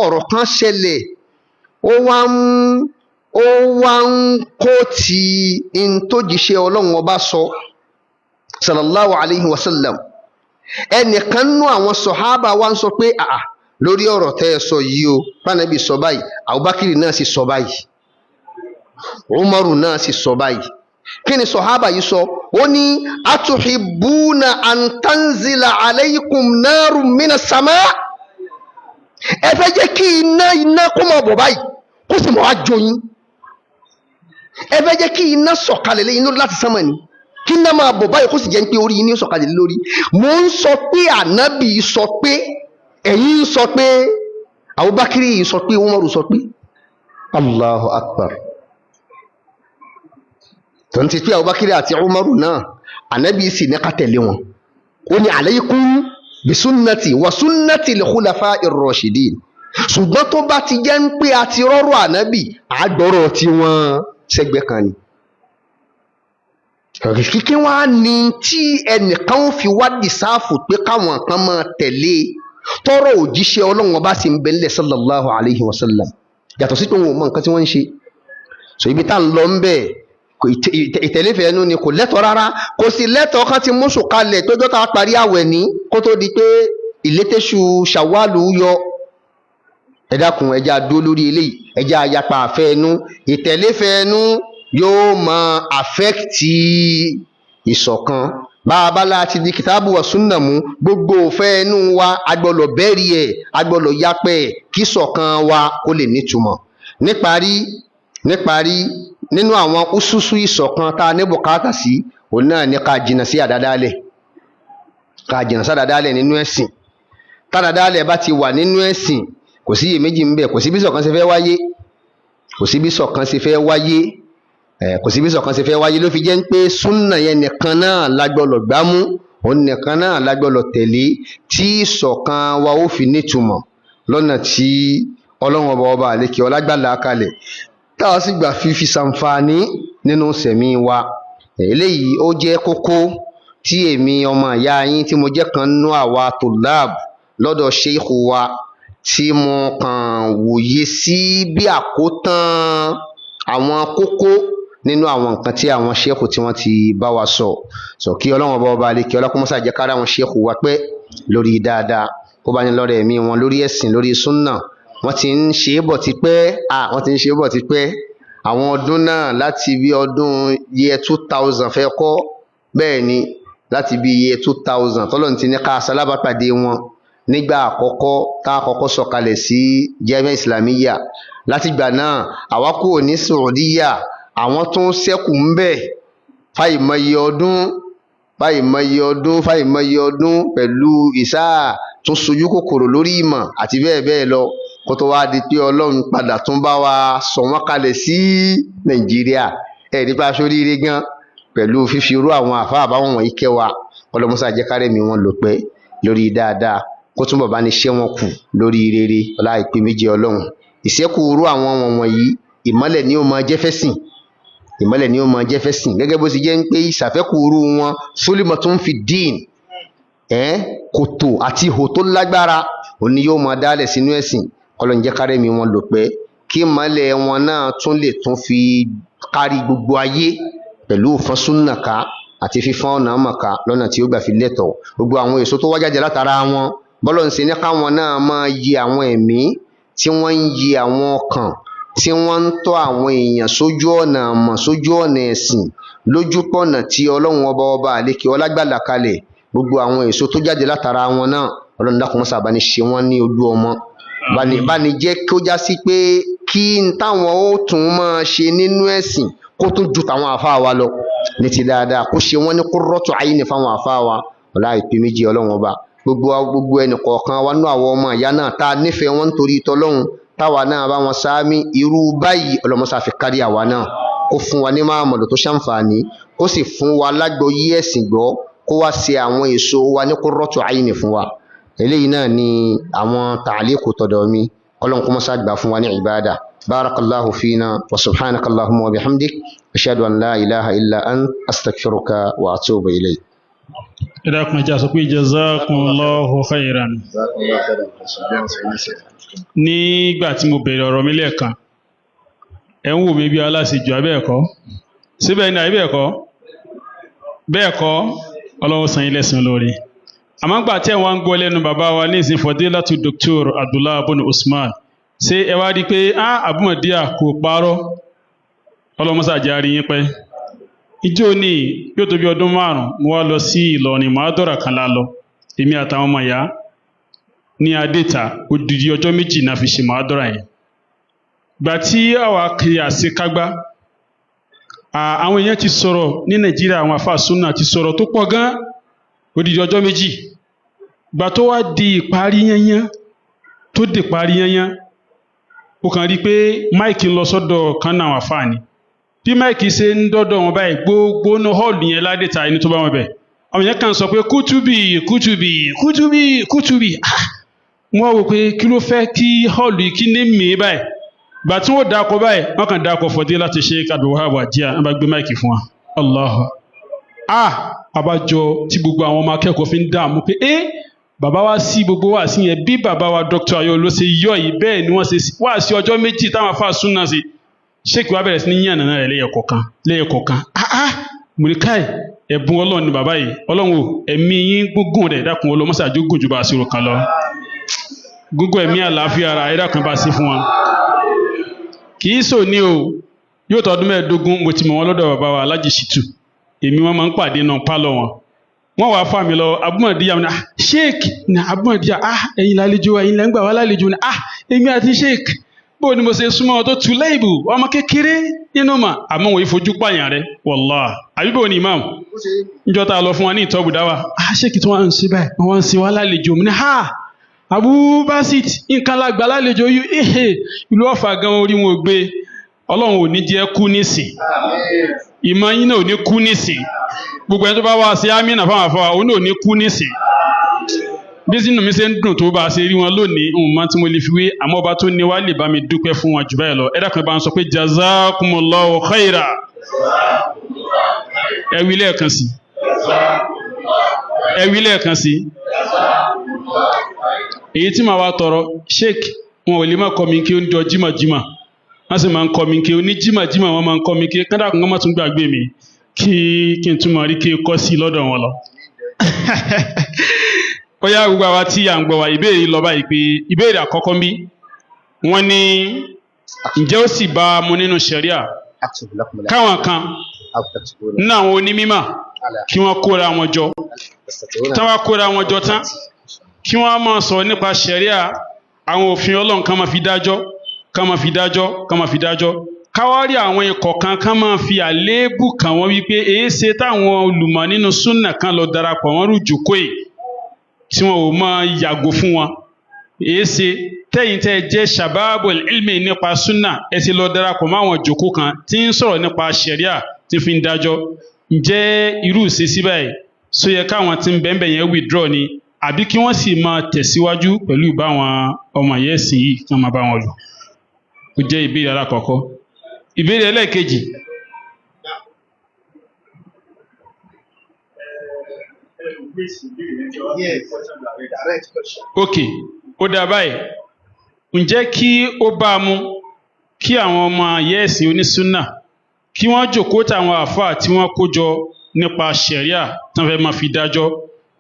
ọ̀rọ̀ kan ṣẹlẹ̀ ó wá ń kó ti in tó jíṣẹ́ ọlọ́run ọba sọ sallallahu alayhi wa sallam ẹnìkan nú àwọn sọ̀hábà wá ń sọ pé lórí ọ̀rọ̀ tẹ́ ẹ sọ yìí o Ànábì sọ báyìí Abubakar náà sì sọ báyìí Umaru náà sì sọ báyìí kí ni sọ̀hábà yìí sọ ó ní atuhibbuna an tanzila alaykum narun minas sama ẹ fẹ́ jẹ́ kí iná kó máa bọ̀ báyìí kó sì máa jó yín ẹ fẹ́ jẹ́ kí iná sọ̀kalẹ̀ lẹ́yìn lórí láti sánmà ni kí iná máa bọ̀ báyìí kó sì jẹ́ pé orí yín ní sọ̀kalẹ̀ lórí mo ń sọ pé Ànábì sọ pé ẹ̀yin sọ pé Abubakar sọ pé Umaru sọ pé Allahu Akbar tó ń ti pé Abubakar àti Umaru náà Ànábì sì ní ká tẹ̀lé wọn ó ní alaykum bi sunnati wa sunnati l-khulafa'i r-rashidin ṣùgbọ́n tó bá ti jẹ́ ń pé a ti rọ́rọ̀ Ànábì àgbọ̀rọ̀ tí wọ́n sẹ́gbẹ́ kan ni kíkí wá ní tí ẹnìkan ó fi wá dìsáàfù pé káwọn kan máa tẹ̀lé tọrọ òjíṣẹ́ Ọlọ́run ọba sì ń bẹ ńlẹ̀ sallallahu alayhi wa sallam yàtọ̀ sí pé wọn ò mọ nǹkan tí wọ́n ń ṣe so ibi tá ń lọ ń bẹ̀ ìtẹ̀léfẹ̀ẹ́ ẹnu ni kò lẹ́tọ̀ọ́ rárá kò sì lẹ́tọ̀ọ́ kan ti mọ́ṣù kalẹ̀ tójọ́ tá a parí àwẹ̀ ní kó tó di pé ìlétẹ́sù ṣàwálù yọ ẹ dákun ẹja dúró lórí eléyìí ẹja ayapa àfẹ́ ẹnu ìtẹ̀léfẹ̀ẹ́ ẹnu yóò máa àfẹ́kìtì ìṣọ̀kan bàbá láti di kìtàbù wa súnnà mú gbogbo òfẹ́ ẹnu wa agbọ́lọ̀ bẹ́ẹ̀rí ẹ̀ agbọ́lọ̀ yapẹ́ ẹ̀ kí ṣọ̀kan wa kó lè nítumọ̀ níparí nínú àwọn úsúsú ìṣọ̀kan tá a ní bùkátà sí òun náà ní ká jìnà sí àdádálẹ̀ nínú ẹ̀sìn tádádálẹ̀ bá ti wà nínú ẹ̀sìn kò sí iyèméjì ń bẹ kò sí bí ṣọ̀kan ṣe fẹ́ wáyé ló fi jẹ́ pé súnnà yẹn nìkan náà lágbọ́lọ̀ gbámú òun nìkan náà lágbọ́lọ̀ tẹ̀lé tí ìṣọ̀kan wa ó fi nítumọ̀ lọ́nà tí Ọlọ́run ọba àlékè ọlágbàlá kalẹ̀ táwa sì gbà fífi ṣàǹfààní nínú sẹ̀mí wa eléyìí ó jẹ́ kókó tí èmi ọmọ ìyá yín tí mo jẹ́ kan nú àwa tòláàb lọ́dọ̀ ṣéèkù wa tí mo kàn wòye sí bí àkótán àwọn kókó nínú àwọn nǹkan tí àwọn ṣéèkù tí wọ́n ti bá wa sọ kí Ọlọ́run ọba àlékè ọlákùnmọ́sá jẹ́ kára àwọn ṣéèkù wa pẹ́ lórí dáadáa kó bá ní lọ́rẹ̀ ẹ̀mí wọn lórí ẹ̀sìn lórí súnnà wọ́n ti ń ṣe é bọ̀ tipẹ́ àwọn ọdún náà láti bí ọdún year 2000 fẹ́ kọ́ bẹ́ẹ̀ ni láti bí year 2000 tọ́lọ́run ti ní ká salábàpàdé wọn nígbà àkọ́kọ́ tá àkọ́kọ́ sọ̀kalẹ̀ sí Jami'a Islamiyya látìgbà náà àwa kúrò ní Saudiya àwọn tó ń ṣẹ́kù ń bẹ̀ fáìmọye ọdún pẹ̀lú ìsáà tún sojú kòkòrò lórí ìmọ̀ àti bẹ́ẹ̀ bẹ́ẹ̀ lọ kó tó wá di pé Ọlọ́run padà tún bá wa sọ wọ́n kalẹ̀ sí Nàìjíríà ẹ̀rí pa sóríire gan pẹ̀lú fífi irú àwọn àfáà báwọn wọ̀nyí kẹwàá ọlọ́mọsá jẹ́ kárẹ̀mí wọn lò pẹ́ lórí dáadáa kó túnbọ̀ bá ní ṣẹ́ wọn kù lórí rere ọlá ìpè méjì Ọlọ́run ìṣẹ́kù irú àwọn wọ̀nyí ìmọ́lẹ̀ ni ó máa jẹ́ fẹ́sìn gẹ́gẹ́ bó ti jẹ́ ń pé ìṣàfẹ́kù irú wọn sulimatun fi dín kòtò àti ihò tó lágbára òní yóò máa dálẹ̀ sínú ẹ̀sìn Ọlọ́run jẹ́ kárẹ̀mí wọn lò pẹ́ kí ìmọ́lẹ̀ wọn náà tún lè tún fi kárí gbogbo ayé pẹ̀lú òfin súnnà ká àti fífọ́n ọ̀nà mọ̀ká lọ́nà tí ó gbà fi lẹ́tọ̀ gbogbo àwọn èso tó wá jáde látara wọn bọ́lọ̀ ń ṣe ní káwọn náà máa yí àwọn ẹ̀mí tí wọ́n ń yí àwọn ọkàn tí wọ́n ń tọ́ àwọn èèyàn sójú ọ̀nà àmọ́ sójú ọ̀nà ẹ̀sìn lójúpọ̀nà tí ọlọ́run ọba àlékè ọlágbàlà kalẹ̀, gbogbo àwọn èso tó jáde látara wọn náà ọlọ́run dákun mọ́sá bá ní ṣe wọ́n ní ojú ọmọ, bá ní jẹ́ kó já sí pé kí n táwọn ó tún máa ṣe nínú ẹ̀sìn kó tún ju tàwọn àfáà wa lọ ní ti dáadáa, kó ṣe wọ́n ní qurratu ayni fáwọn àfáà wa ọ̀la ìpè méjì ọlọ́run ọba. Gbogbo ẹnì kọ̀ọ̀kan wa nú àwọn ọmọ ìyá náà tá a nífẹ̀ẹ́ wọn nítorí tọlọ́run, táwa náà bá wọn sáámi irú báyìí ọlọ́mọsá fi kárí àwa náà, kó fún wa ní máàmọ̀lù tó ṣàǹfààní, kó sì fún wa lágbọ́yé ẹ̀sìn gbọ́, kó wá ṣe àwọn èso wa ní qurratu ayni fún wa. Eléyìí náà ni àwọn tàlíkù tọ̀dọ̀ mi, ọlọ́run kó mọ́sá gbà fún wa ní ìbádà. barakallahu fina wa subhanaka allahumma wa bihamdik ashhadu an la ilaha illa ant astaghfiruka wa atubu ilayk. Ìdákùn ẹja sọ pé jazakumullahu khairan. Nígbà tí mo bẹ̀rẹ̀ ọ̀rọ̀ mi lẹ́ẹ̀kan, ẹ̀ ń wò mí bí aláṣejù abẹ́ẹ̀kọ́. Síbẹ̀ ní àìbẹ́ẹ̀kọ́, bẹ́ẹ̀kọ́ Ọlọ́run san yín lẹ́san lórí. Àmọ́ gbà tí wọ́n ń gbọ́ lẹ́nu bàbá wa ní ìsìn Fadilatu Dr. Abdullah ibn Usman. Ṣé ẹ wá rí pé Abumadiya kò parọ́? Ọlọ́run ṣàjárí yín pẹ́. Ìjọ ní yóò tó bí ọdún 5 mo wá lọ sí Ìlọrin màádọ́rà kan lálọ, èmi àtàwọn ọmọ ìyá ní Adéta, odidi ọjọ́ 2 náà fi ṣe màádọ́rà yẹn. Gbà tí àwa kiri àṣekágbá, àwọn èèyàn ti sọ̀rọ̀ ní Nàìjíríà, àwọn àfáà súnà ti sọ̀rọ̀ tó pọ̀ gan, odidi ọjọ́ 2. Gbà tó wá di ìparí yányán, ó kàn rí pé máìkì ń lọ sọ́dọ̀ kan náà àfáà ni. Bí máìkì ṣe ń dọ́dọ̀ wọn báyìí, gbogbo ní họ́ọ̀lù yẹn Ládéta ẹni tó bá wọn bẹ̀, àwọn èèyàn kan sọ pé kútùbì. Wọ́n wò pé kí ló fẹ́ kí họ́ọ̀lù yìí kí ní mìí báyìí. Gbà tí wọ́n dákọ̀ báyìí, wọ́n kàn dákọ̀ Fadilatu Sheikh Abdul Wahab Àjíà, wọ́n bá gbé máìkì fún wa. Allahu àbájọ tí gbogbo àwọn ọmọ akẹ́kọ̀ọ́ fi ń dààmú pé bàbá wa sí gbogbo wá sí yẹn bí bàbá wa Dr. Ayọ̀ ló ṣe yọ yìí, bẹ́ẹ̀ ni wọ́n ṣe wá sí ọjọ́ 2 táwọn afáà súnà sí. Sheikh wa bẹ̀rẹ̀ sí ní yàn náà rẹ̀ lẹ́yọkọ̀ọ̀kan. Mùríkáì ẹ̀bùn Ọlọ́run ni bàbá yìí. Ọlọ́run ò ẹ̀mí yín gúngùn rẹ̀ dákun ọlọ́mọ́sàájú gùn jù bá a ṣe rò kan lọ. Gúngùn ẹ̀mí àlàáfíà ara ẹ̀dá kan bá sí fún wọn. Kì í sò ní o, yóò tọdún 15 mo ti mọ̀ wọn lọ́dọ̀ bàbá wa Alájì Ṣìtù. Èmi wọn máa ń pàdé náà pálọ̀ wọn. Wọ́n wá fà mí lọ Abumadiya ní Sheikh ní Abumadiya, ẹ̀yin lálejò, ẹ̀yin lẹ́ ń gbà wá lálejò ní èmi àti Sheikh bó ni mo ṣe súnmọ́ tó tu léèbù ọmọ kékeré nínú mà, àmọ́ wọ́n ìfojú pààyàn rẹ̀ wallahi. Àbíbò ní imam níjọ́ tá a lọ fún wa ní ìtọ́bùdáwà, Sheikh tí wọ́n ń ṣe báyìí, wọ́n ń ṣe wá lálejò mi ní Abubasit nǹkan lágbà lálejò ìlú Ọ̀fà gan orí wọn ò gbé. Ọlọ́run ò ní jẹ́ kú nísìn, ìmọ̀ yín náà ò ní kú nísìn, gbogbo ẹni tó bá wá sí amínà fáwọn àfọwà òun náà ò ní kú nísìn. Bí sínú mi ṣe ń dùn tó bá ṣe rí wọn lónìí, máa tí mo lè fi wé, àmọ́ ọba tó ní wá lè bá mi dúpẹ́ fún wọn jù báyìí lọ. Ẹ dákun bá ń sọ pé jazakumullahu khaira. Ẹ wí lẹ́ẹ̀kan sí. Èyí tí màá wá tọrọ, Sheikh wọn ò lè má kọ́ mi kí ó ń jọ jímọ̀jímọ̀, wọ́n sì máa ń kọ́ mi kí ó ní jímọ̀jímọ̀, wọ́n máa ń kọ́ mi kí kádàkùn wọ́n má tún gbàgbé mi kí n tún máa rí kí kọ́ sí lọ́dọ̀ wọn lọ. Ó yá gbogbo àwa tí à ń gbọ́ wa, ìbéèrè lọ báyìí pé ìbéèrè àkọ́kọ́ bí wọ́n ní ǹjẹ́ ó sì bá mu nínú ṣẹ̀ríà káwọn kan nínú àwọn onímímọ̀ kí wọ́n kóra wọn jọ, tán kí wọ́n máa sọ nípa ṣẹ̀ríà, àwọn òfin Ọlọ́run kan máa fi dájọ́, káwárí àwọn ikọ̀ kan máa fi àléébù kàn wọ́n wípé èéṣe táwọn olùmọ̀ nínú súnà kan lọ darapọ̀ wọ́n rújòkó yìí tí wọn ò máa yàgò fún wọn. Èéṣe tẹ́yìn tẹ́ jẹ́ shababul ilmi nípa súnà ẹ sì lọ darapọ̀ mọ́ àwọn jòkó kan tí ń sọ̀rọ̀ nípa ṣẹ̀ríà tí fi ń dájọ́. Ǹjẹ́ irú ìṣesí báyìí só yẹ káwọn tí ń bẹ́ẹ̀ yẹn withdraw ni, àbí kí wọ́n sì máa tẹ̀síwájú pẹ̀lú ìbáwọn ọmọ yẹ́sìn yìí kí wọ́n máa bá wọn lò? Ó jẹ́ ìbéèrè alákọ̀ọ́kọ́. Ìbéèrè ẹlẹ́ẹ̀kejì. Ok, ó dá báyìí. Ǹjẹ́ kí ó bá mu kí àwọn ọmọ yẹ́sìn onísúnà kí wọ́n jókòó táwọn àfáà tí wọ́n kó jọ nípa ṣẹ̀ríà tán fẹ́ máa fi dájọ́,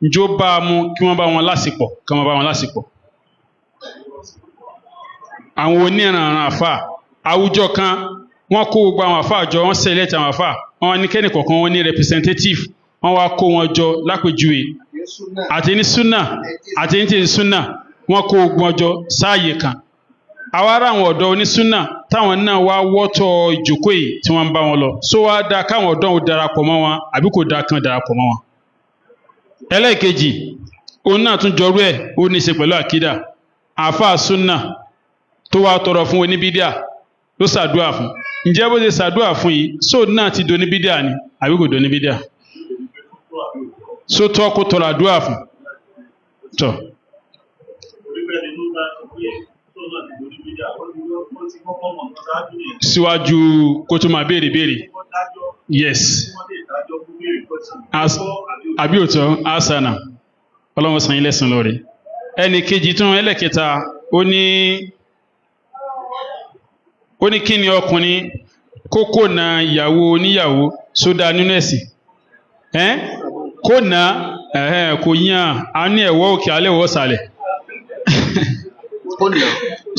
ǹjẹ́ ó bá mu kí wọ́n bá wọn lásìpọ̀? Àwọn oníranran àfáà àwùjọ kan wọ́n kó gbogbo àwọn àfáà jọ, wọ́n select àwọn àfáà, wọ́n ní kẹ́nì kọ̀ọ̀kan wọ́n ní representative, wọ́n wá kó wọn jọ lápèjúwe àti ní súnà àti ní tèmi súnà, wọ́n kó gbogbo wọn jọ sáàyè kan. àwa ará àwọn ọ̀dọ́ onísúnà táwọn náà wá wọ́tọ̀ ìjókòó yìí tí wọ́n ń bá wọn lọ, só wá dáa káwọn ọ̀dọ́ ò darapọ̀ mọ́ wọn àbí kò dáa kan darapọ̀ mọ́ wọn. ẹlẹ́ẹ̀kejì òun náà tún jọrú ẹ̀, ó ní í ṣe pẹ̀lú àkídà. àáfàá súnà tó wá tọrọ fún oníbídíà ló ṣàdúrà fún, ǹjẹ́ bó ṣe ṣàdúrà fún yìí só náà ti do oníbídíà ni àbí kò do oníbídíà? só tọ́ kó tọrọ àdúrà fún tọ́. síwájú kó tó máa béèrè yes àbí òtọ́ asana ọlọ́run san yín lẹ́san lórí. ẹnì kejì tún ẹlẹ́kẹta ó ní kí ni ọkùnrin kókó na ìyàwó oníyàwó sódà nínú ẹ̀sìn kó na kò yàn á ní ẹ̀wọ́ òkè alẹ́ ẹ̀wọ́ sàlẹ̀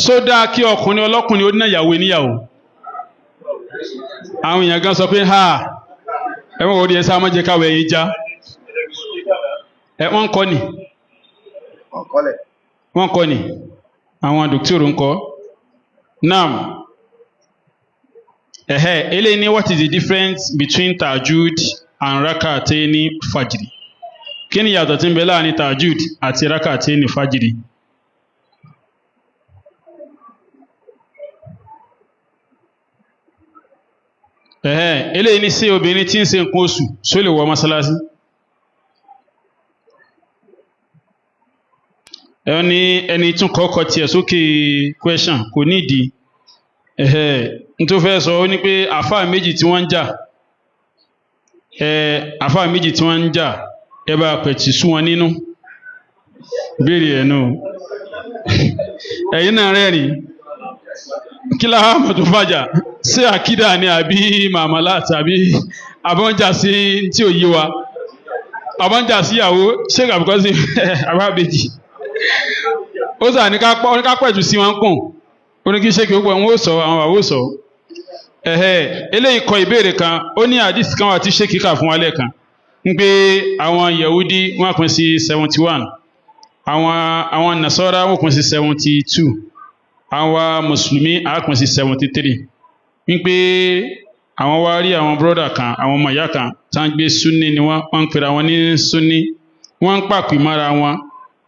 sódà kí ọkùnrin ọlọ́kùnrin ó ní ìyàwó oníyàwó. àwọn èèyàn gan sọ pé ha ẹ̀wọ̀n orí ẹ̀ sáà má jẹ́ káwé ẹ̀yìn já wọ́n kọ́ ni àwọn dòkítọ̀rù ń kọ́. Now eléyìí ni what is the difference between tajud and rakateni fajiri? kí ni yàtọ̀ tí ń bẹ láàrin tajud àti rakateni fajiri? eléyìí ni sí obìnrin tí ń ṣe nǹkan oṣù só lè wọ mọ́sálásí? ẹni tún kọ́kọ́ tiẹ̀ sókè question kò nídìí. n tó fẹ́ sọ ó ní pé àfáà méjì tí wọ́n ń jà ẹ bá pẹ̀tì sú wọn nínú. béèrè ẹ̀ nù ẹ̀yin náà rẹ́rìn kí láhàmù tó fàjà sí àkídà ni àbí màmálà tàbí àbọ̀njà sí tí ò yí wa, àbọ̀njà sí ìyàwó ṣé kàbíkọ́ sí àbábẹ́jì. ó sà ní ká pẹ̀tù sí wọn kùn, ó ní kí ṣé kí ó pọ̀ wọn ó sọ àwọn àwọ̀ sọ. eléyìí kọ ìbéèrè kan, ó ní àdìsí kan wà tí ṣé kíkà fún wa lẹ́ẹ̀kan ń pé àwọn Yahudi wọ́n pín sí 71, àwọn Nasara wọ́n pín sí 72, àwọn Mùsùlùmí á pín sí 73. ń pé àwọn wá rí àwọn bọ́dà kan, àwọn ọmọ ìyá kan tá ń gbé Sunni ni wọ́n ń pera wọn ní Sunni, wọ́n ń pàpì mára wọn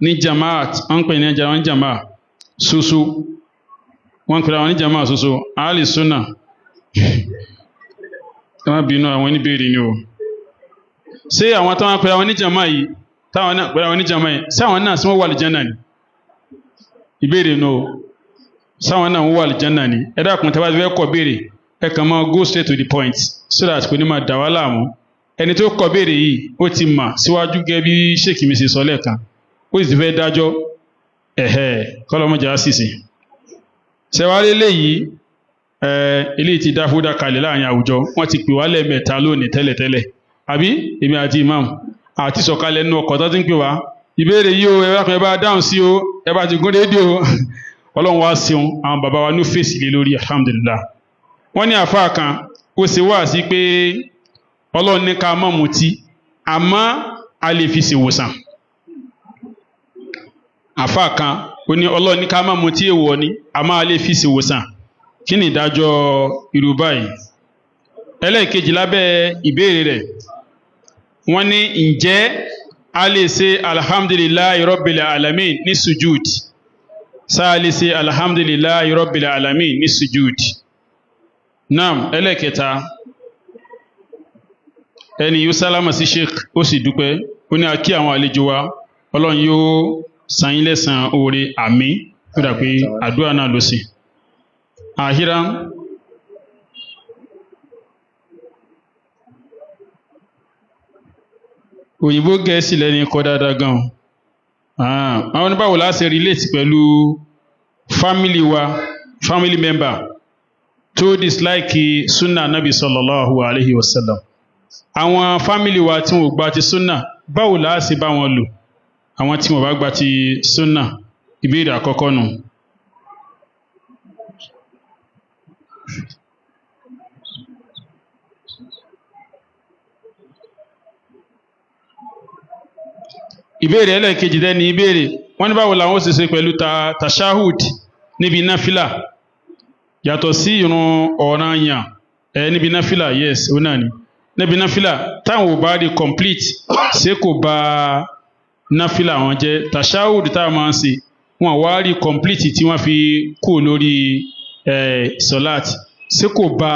ní jamaat, wọ́n ń pè ní jamaat ṣoṣo, wọ́n ń pera wọn ní jamaat ṣoṣo. Ahli Sunna ẹ má bínú àwọn oníbèrè ni o. ṣé àwọn táwọn pera wọn ní jamaat yìí, táwọn náà pera wọn ní jamaat yìí, sáwọn náà sí wọ́n wà lìjánà ni? ìbéèrè náà sáwọn náà wọ́n wà lìjánà ni? ẹ dákun tí a bá ti fẹ́ kọ béèrè ẹ kàn máa go straight to the point so that kò ní máa dà wá láàmú. ẹni tó kọ béèrè yìí ó ti mà síwájú gẹ́gẹ́ bí ṣèkì mi ṣe sọ lẹ́ẹ̀kan, ó sì fẹ́ dájọ́ kọ́lọ́mọjà sísè. ṣẹ̀wárí eléyìí eléyìí ti dá fúdà kalẹ̀ láàrin àwùjọ, wọ́n ti pè wá lẹ́ẹ̀mẹ́ta lónìí tẹ́lẹ̀tẹ́lẹ̀ àbí èmi àti imam àti sọ̀kalẹ̀ nínú ọkọ̀ tó ti ń pè wá. ìbéèrè yìí o ẹ bá dáhùn sí o, ẹ bá ti gún rédíò. ọlọ́run wá ṣeun, àwọn bàbá wa ní fèsì lé lórí alhamdulillah. wọ́n ní àfáà kan ó ṣe wá sí pé ọlọ́run ní ká má mutí àmọ́ a lè fi ṣèwòsàn. àfáà kan ó ní ọlọ́run ní ká má mutí èèwọ̀ ni àmọ́ a lè fi ṣèwòsàn. kí ni ìdájọ́ irú báyìí? ẹlẹ́ẹ̀kejì lábẹ́ ìbéèrè rẹ̀ wọ́n ní ǹjẹ́ a lè ṣe alhamdulillahi rabbil alamin ní sujud? sáà lè ṣe alhamdulillahi rabbil alamin ní sujud? naam. ẹlẹ́ẹ̀kẹta ẹni yóò sálámà sí sheikh ó sì dúpẹ́, ó ní a kí àwọn àlejò wa, ọlọ́run yóò san yín lẹ́san oore àmín. ó dà pé àdúrà náà ló sì. àhírá òyìnbó gẹ̀ẹ́sì lẹ́ni kọ́ dáadáa gan. àwọn oníbàwò láti relate pẹ̀lú family member tó dislike sunna nabi sallallahu alaihi wasallam. àwọn family wa tí wọ́n gba ti sunna báwo la ṣe bá wọn lò, àwọn tí wọ́n bá gba ti sunna? ìbéèrè àkọ́kọ́ nù. ìbéèrè ẹlẹ́ẹ̀kejì dẹ́ni ìbéèrè wọ́n ní báwo làwọn ó ṣe ṣe pẹ̀lú tashahud níbi náfìlà yàtọ̀ sí ìrun ọ̀ranyàn níbi náfìlà yes ó náà ni níbi náfìlà táwọn ò bá rí complete ṣé kò bà náfìlà wọn jẹ́ tashahud táwọn máa ń ṣe wọn wá rí complete tí wọ́n fi kú lórí sọ́láàtì ṣé kò bà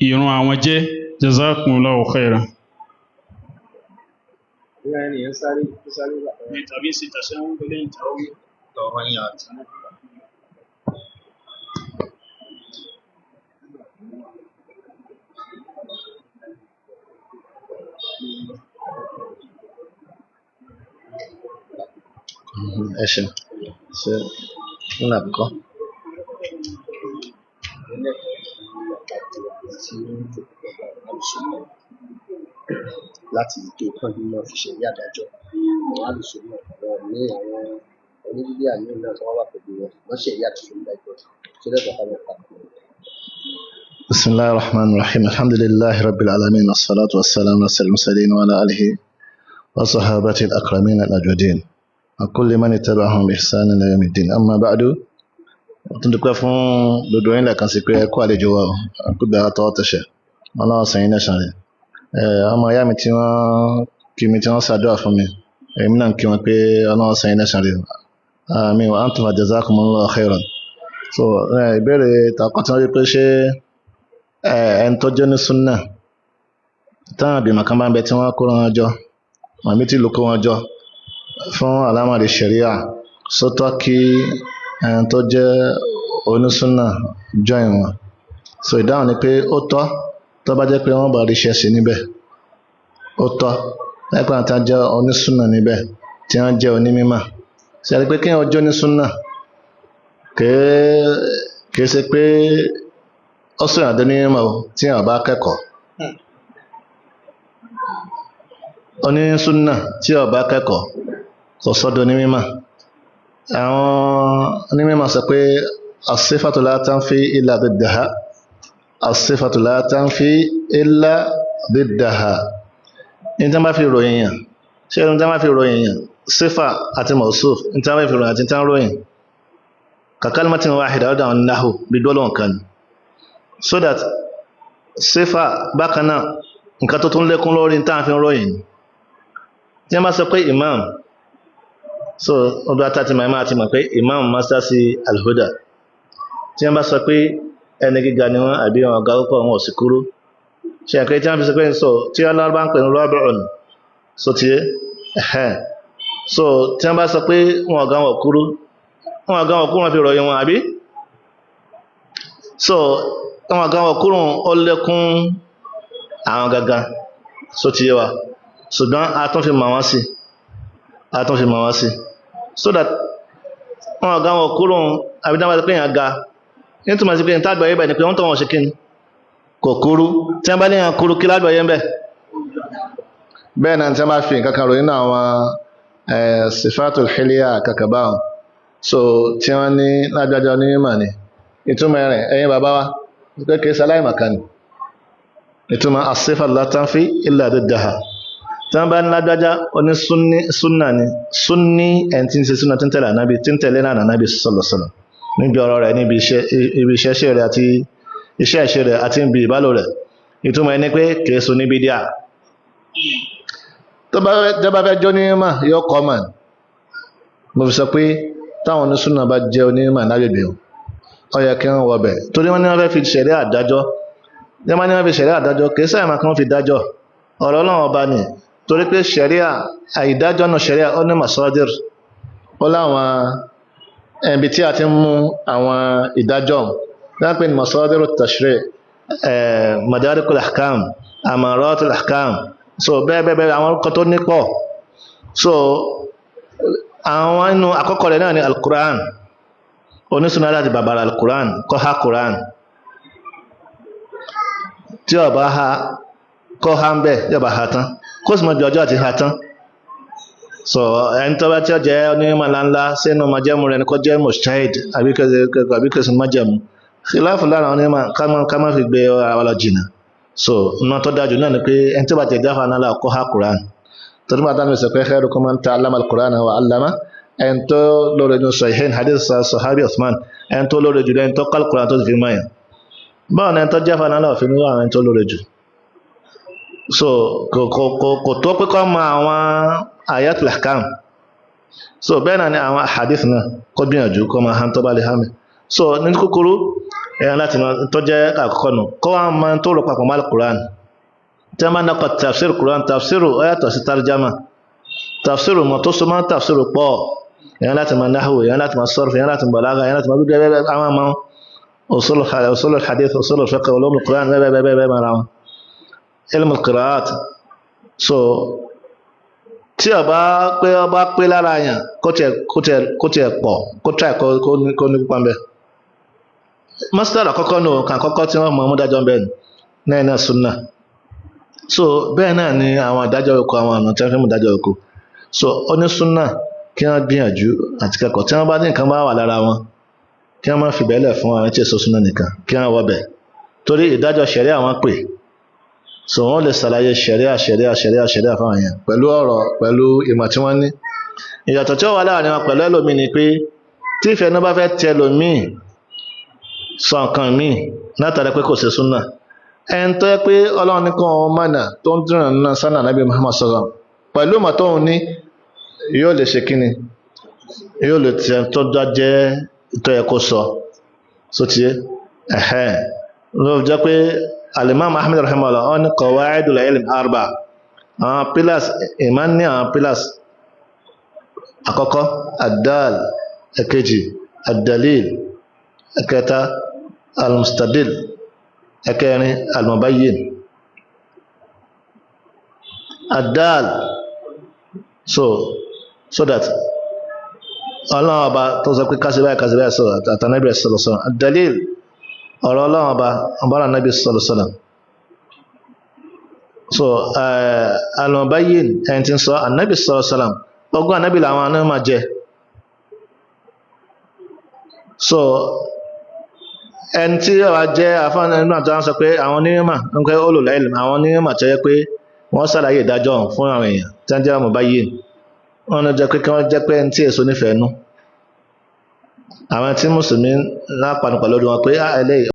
ìrun àwọn jẹ́ jazakumullahu khairan. tàbí ṣe tashahud lẹ́yìn ọ̀ranyàn. ẹ ṣe ṣe nínú àkọ́kọ́. láti tó kàn nínú ọ̀fíṣẹ́ ní àdájọ́ àwọn alùsùnmọ̀ wọn ní àwọn onídílé àmì náà tí wọ́n wà pẹ̀lú wọn wọ́n ṣe ìyá tuntun dájọ́ tó lẹ́tọ̀ọ́ ká mọ̀ pàtó. بسم الله الرحمن الرحيم الحمد لله رب العالمين والصلاة والسلام على سيد المرسلين وعلى آله وصحابته الأكرمين الأجودين وكل من اتبعهم بإحسان إلى يوم الدين أما بعد تندقوا فون دودوين لكن سيكون يكون على جواب كل بأطاعته الله سيئنا شاري أما يا متيما كمتيما سادوا فمي إمنا كم كي الله سيئنا شاري آمين وأنتم جزاكم الله خيرا so ìbéèrè tàkọ́tún rí pé ṣé ẹni tó jẹ́ ní súnnà táwọn àbìmọ̀ kan bá ń bẹ tí wọ́n kó wọn jọ àmì tí ló kó wọn jọ fún àlámọ̀rí ṣẹ̀ríà sótọ́ kí ẹni tó jẹ́ onísúnnà join wọn so ìdáhùn ni pé ó tọ́ tó bá jẹ́ pé wọ́n bá rí iṣẹ́ sí níbẹ̀ ó tọ́ lẹ́pẹ́ àti jẹ́ onísúnnà níbẹ̀ tí wọ́n jẹ́ onímímọ̀ sí ẹni pé kí wọ́n jẹ́ onísúnnà kìí ṣe pé ó sọ̀rọ̀ àdé ní mímọ̀ tí wọ́n bá kẹ́kọ̀ọ́ onísúnnà tí wọ́n bá kẹ́kọ̀ọ́ kò sọ́dọ̀ ní mímọ̀ àwọn onímọ̀ sọ pé as-sifatu la tanfi illa biddaha as-sifatu la tanfi illa biddaha ní tí wọ́n bá fi ròyìn yàn ṣé ní tí wọ́n bá fi ròyìn yàn sífà àti mawsuf ní tí wọ́n bá fi ròyìn àti tí wọ́n ròyìn kakalmatin wahida ọdọ àwọn náhù bí dọ́lọ̀ nǹkan so that sífà bákaná nǹkan tó tún lékún lórí tàà fi ròyìn tí a bá sọ pé imam so ọdún àtàtì ma máa ti mọ̀ pé imam masasi al-huda tí a bá sọ pé ẹni gíga ni wọ́n àbí wọn ọ̀gá púpọ̀ wọn ò sì kúrú ṣe àkẹ́ tí a fi sọ pé so tí a lọ́rọ̀ bá ń pè ní rọ́bìrún so tí ẹ̀hẹ́ so tí a bá sọ pé wọn ọ̀gá wọn kúrú wọn àgán ọkùnrin fi ròyìn wọn àbí so wọn àgán ọkùnrin ó lékún àwọn gangan so ti yé wa ṣùgbọ́n a tún fi mọ̀ wọ́n sí so that wọn àgán ọkùnrin àbídáwà pé yàn ga ní túnmọ̀ sí pé ní tàgbà yẹ́bẹ̀ ni pé wọ́n tọ́ wọn ṣe kíni kò kúrú tí wọ́n bá níyàn kúrú kí lágbà yẹ́ bẹ́ẹ̀ náà tí wọ́n bá fi nǹkan kan ròyìn àwọn sifatul hilya kàkàbáwọn so tí wọ́n ní lágbàjá onímọ̀ ni ìtumọ̀ rẹ̀ ẹ̀yin bàbá wa kéèkéé sáláì màkà ni ìtumọ̀ as-sifatu la tanfi illa biddaha tí wọ́n bá ní lágbàjá oní súnnà ni súnní ẹni tí ń ṣe súnnà tí ń tẹ̀lé ànábì tí ń tẹ̀lé náà ànábì sallallahu alaihi wasallam níbi ọ̀rọ̀ rẹ̀ níbi iṣẹ́ rẹ̀ àti iṣẹ́ ìṣe rẹ̀ àti ibi ìbálò rẹ̀ ìtumọ̀ ẹni pé kìí so ní bídíà tó bá fẹ́ jó ní mímọ̀ yóò kọ́ mọ̀ mo fi sọ pé táwọn onísúnnà bá jẹ́ onímọ̀ lágbègbè ó yẹ kí wọ́n wọbẹ̀ torí wọ́n ní wọ́n fẹ́ fi ṣẹ̀rí àdájọ́ ní wọ́n ní wọ́n fi ṣẹ̀rí àdájọ́ kìí sáyà máa kí wọ́n fi dájọ́ ọ̀rọ̀ Ọlọ́run ọba ni torí pé ṣẹ̀ríà àìdájọ́ náà ṣẹ̀ríà ó ní masadir ó láwọn ibi tí a ti ń mú àwọn ìdájọ́ lápẹ́ ní masadir at-tashri' madarikul ahkam amaratul ahkam so bẹ́ẹ̀ àwọn orúkọ tó nípọ̀ so àwọn inú àkọ́kọ́ rẹ̀ náà ni al-Qur'an onísúnnà láti bàbára al-Qur'an kọ́ ha Qur'an tí ó bá ha kọ́ ha ń bẹ̀ yóò bá ha tán kó sì mọ́ bí ọjọ́ àti ha tán so ẹni tó bá tí ó jẹ́ onímọ̀ ńláńlá sínú májẹ̀mú rẹ̀ ní kó jẹ́ mujtahid àbíkẹsìn májẹ̀mú khilafu lára àwọn onímọ̀ ká má fi gbé ara wa lọ jìnnà so iná tó dájú náà ni pé ẹni tí ó bá ti jáfa náà là kọ́ ha Quran torí máa dáná sọ pé khairukum man ta'allama al-Qur'ana wa 'allama ẹni tó lóore ní Sahihain hadith sahabi Uthman ẹni tó lóore jù ẹni tó kọ́ Quran tó fi mọ̀ yẹn báwọn ẹni tó jáfa náà là fi ní àwọn ẹni tó lóore jù so kò tó pé kọ́ mọ àwọn ayatul ahkam so bẹ́ẹ̀ náà ni àwọn hadith náà kó gbìyànjú kọ́ máa hàn tó bá lè hàn mí so ní kúkúrú ẹ̀yàn láti máa tó jẹ́ àkọ́kọ́ nù kọ́ wá máa tó rò papọ̀ máa Quran tí a máa nakọ̀ tafsir Quran tafsiru ó yàtọ̀ sí tarjama tafsiru mọ̀ tó so máa tafsiru pọ̀ ẹ̀yàn láti máa nahwu ẹ̀yàn láti máa sarf ẹ̀yàn láti máa balaga ẹ̀yàn láti máa gbé àwọn ọmọ usulul hadith usulul fiqh ulumul Quran bẹ́ẹ̀ mara wọn ilmul qira'at so tí ọba pé lára yàn kó tiẹ̀ pọ̀ kó try kó ní pípa mbẹ́ masdar àkọ́kọ́ nù kan àkọ́kọ́ tí wọ́n mọ̀ ọmọ dájọ́ bẹ́ẹ̀ náà náà sunna so bẹ́ẹ̀ náà ni àwọn àdájọ́ oko àwọn ọ̀nà tí wọ́n fi mú dájọ́ oko so ó ní sunna kí wọ́n gbìyànjú àti kẹ́kọ̀ọ́ tí wọ́n bá ní nǹkan bá wà lára wọn kí wọ́n má fi bẹ́ẹ̀lẹ̀ fún àwọn tí èso sunna nìkan kí wọ́n wọ́ bẹ̀ torí ìdájọ́ ṣẹ̀ríà àwọn pè so wọ́n lè ṣàlàyé ṣẹ̀ríà fáwọn yẹn pẹ̀lú ọ̀rọ̀ pẹ̀lú ìmọ̀ tí wọ́n ní ìyàtọ̀ tí ó wà láàrin wọn pẹ̀lú ẹlòmíì ni pé tí ìfẹ́ náà bá fẹ́ tẹ ẹlòmíì sọ nǹkan míì látàrí pé kò ṣe súnà ẹni tó yẹ pé ọlọ́run ní kan mọ̀nà tó ń dúró náà sánà Nábì Muhammad sallam pẹ̀lú ìmọ̀ tóun ní yóò lè ṣe kíni yóò lè tẹ tó jẹ́ tó yẹ kó sọ so ti ẹ̀hẹ́ ló jẹ́ pé Al-Imam Ahmad rahimahullah ó ní qawaidul ilm 4 àwọn pillars ìmọ̀ ní àwọn pillars àkọ́kọ́ ad-dal èkejì ad-dalil ẹ̀kẹta al-mustadil ẹ̀kẹrin al-mubayyin ad-dal so that ọlọ́run ọba tó sọ pé kásìbáyà sọ àtànábì sallallahu ad-dalil ọ̀rọ̀ ọlọ́run ọba ọbára nábì sallallahu so al-mubayyin ẹni tí ń sọ ànábì sallallahu ọgbọ́n ànábì làwọn aná máa jẹ so ẹni tí ọba jẹ́ àfáàní ẹnu àti àwọn sọ pé àwọn onímọ̀ ń pẹ́ ulul ilm àwọn onímọ̀ tó yẹ pé wọ́n ṣàlàyé ìdájọ́ fún àwọn èèyàn tí wọ́n jẹ́ mubayyin wọ́n ní jẹ́ pé kí wọ́n jẹ́ pé ẹni tí èso nífẹ̀ẹ́ nú àwọn tí mùsùlùmí lápàdùpà lórí wọn pé eléyìí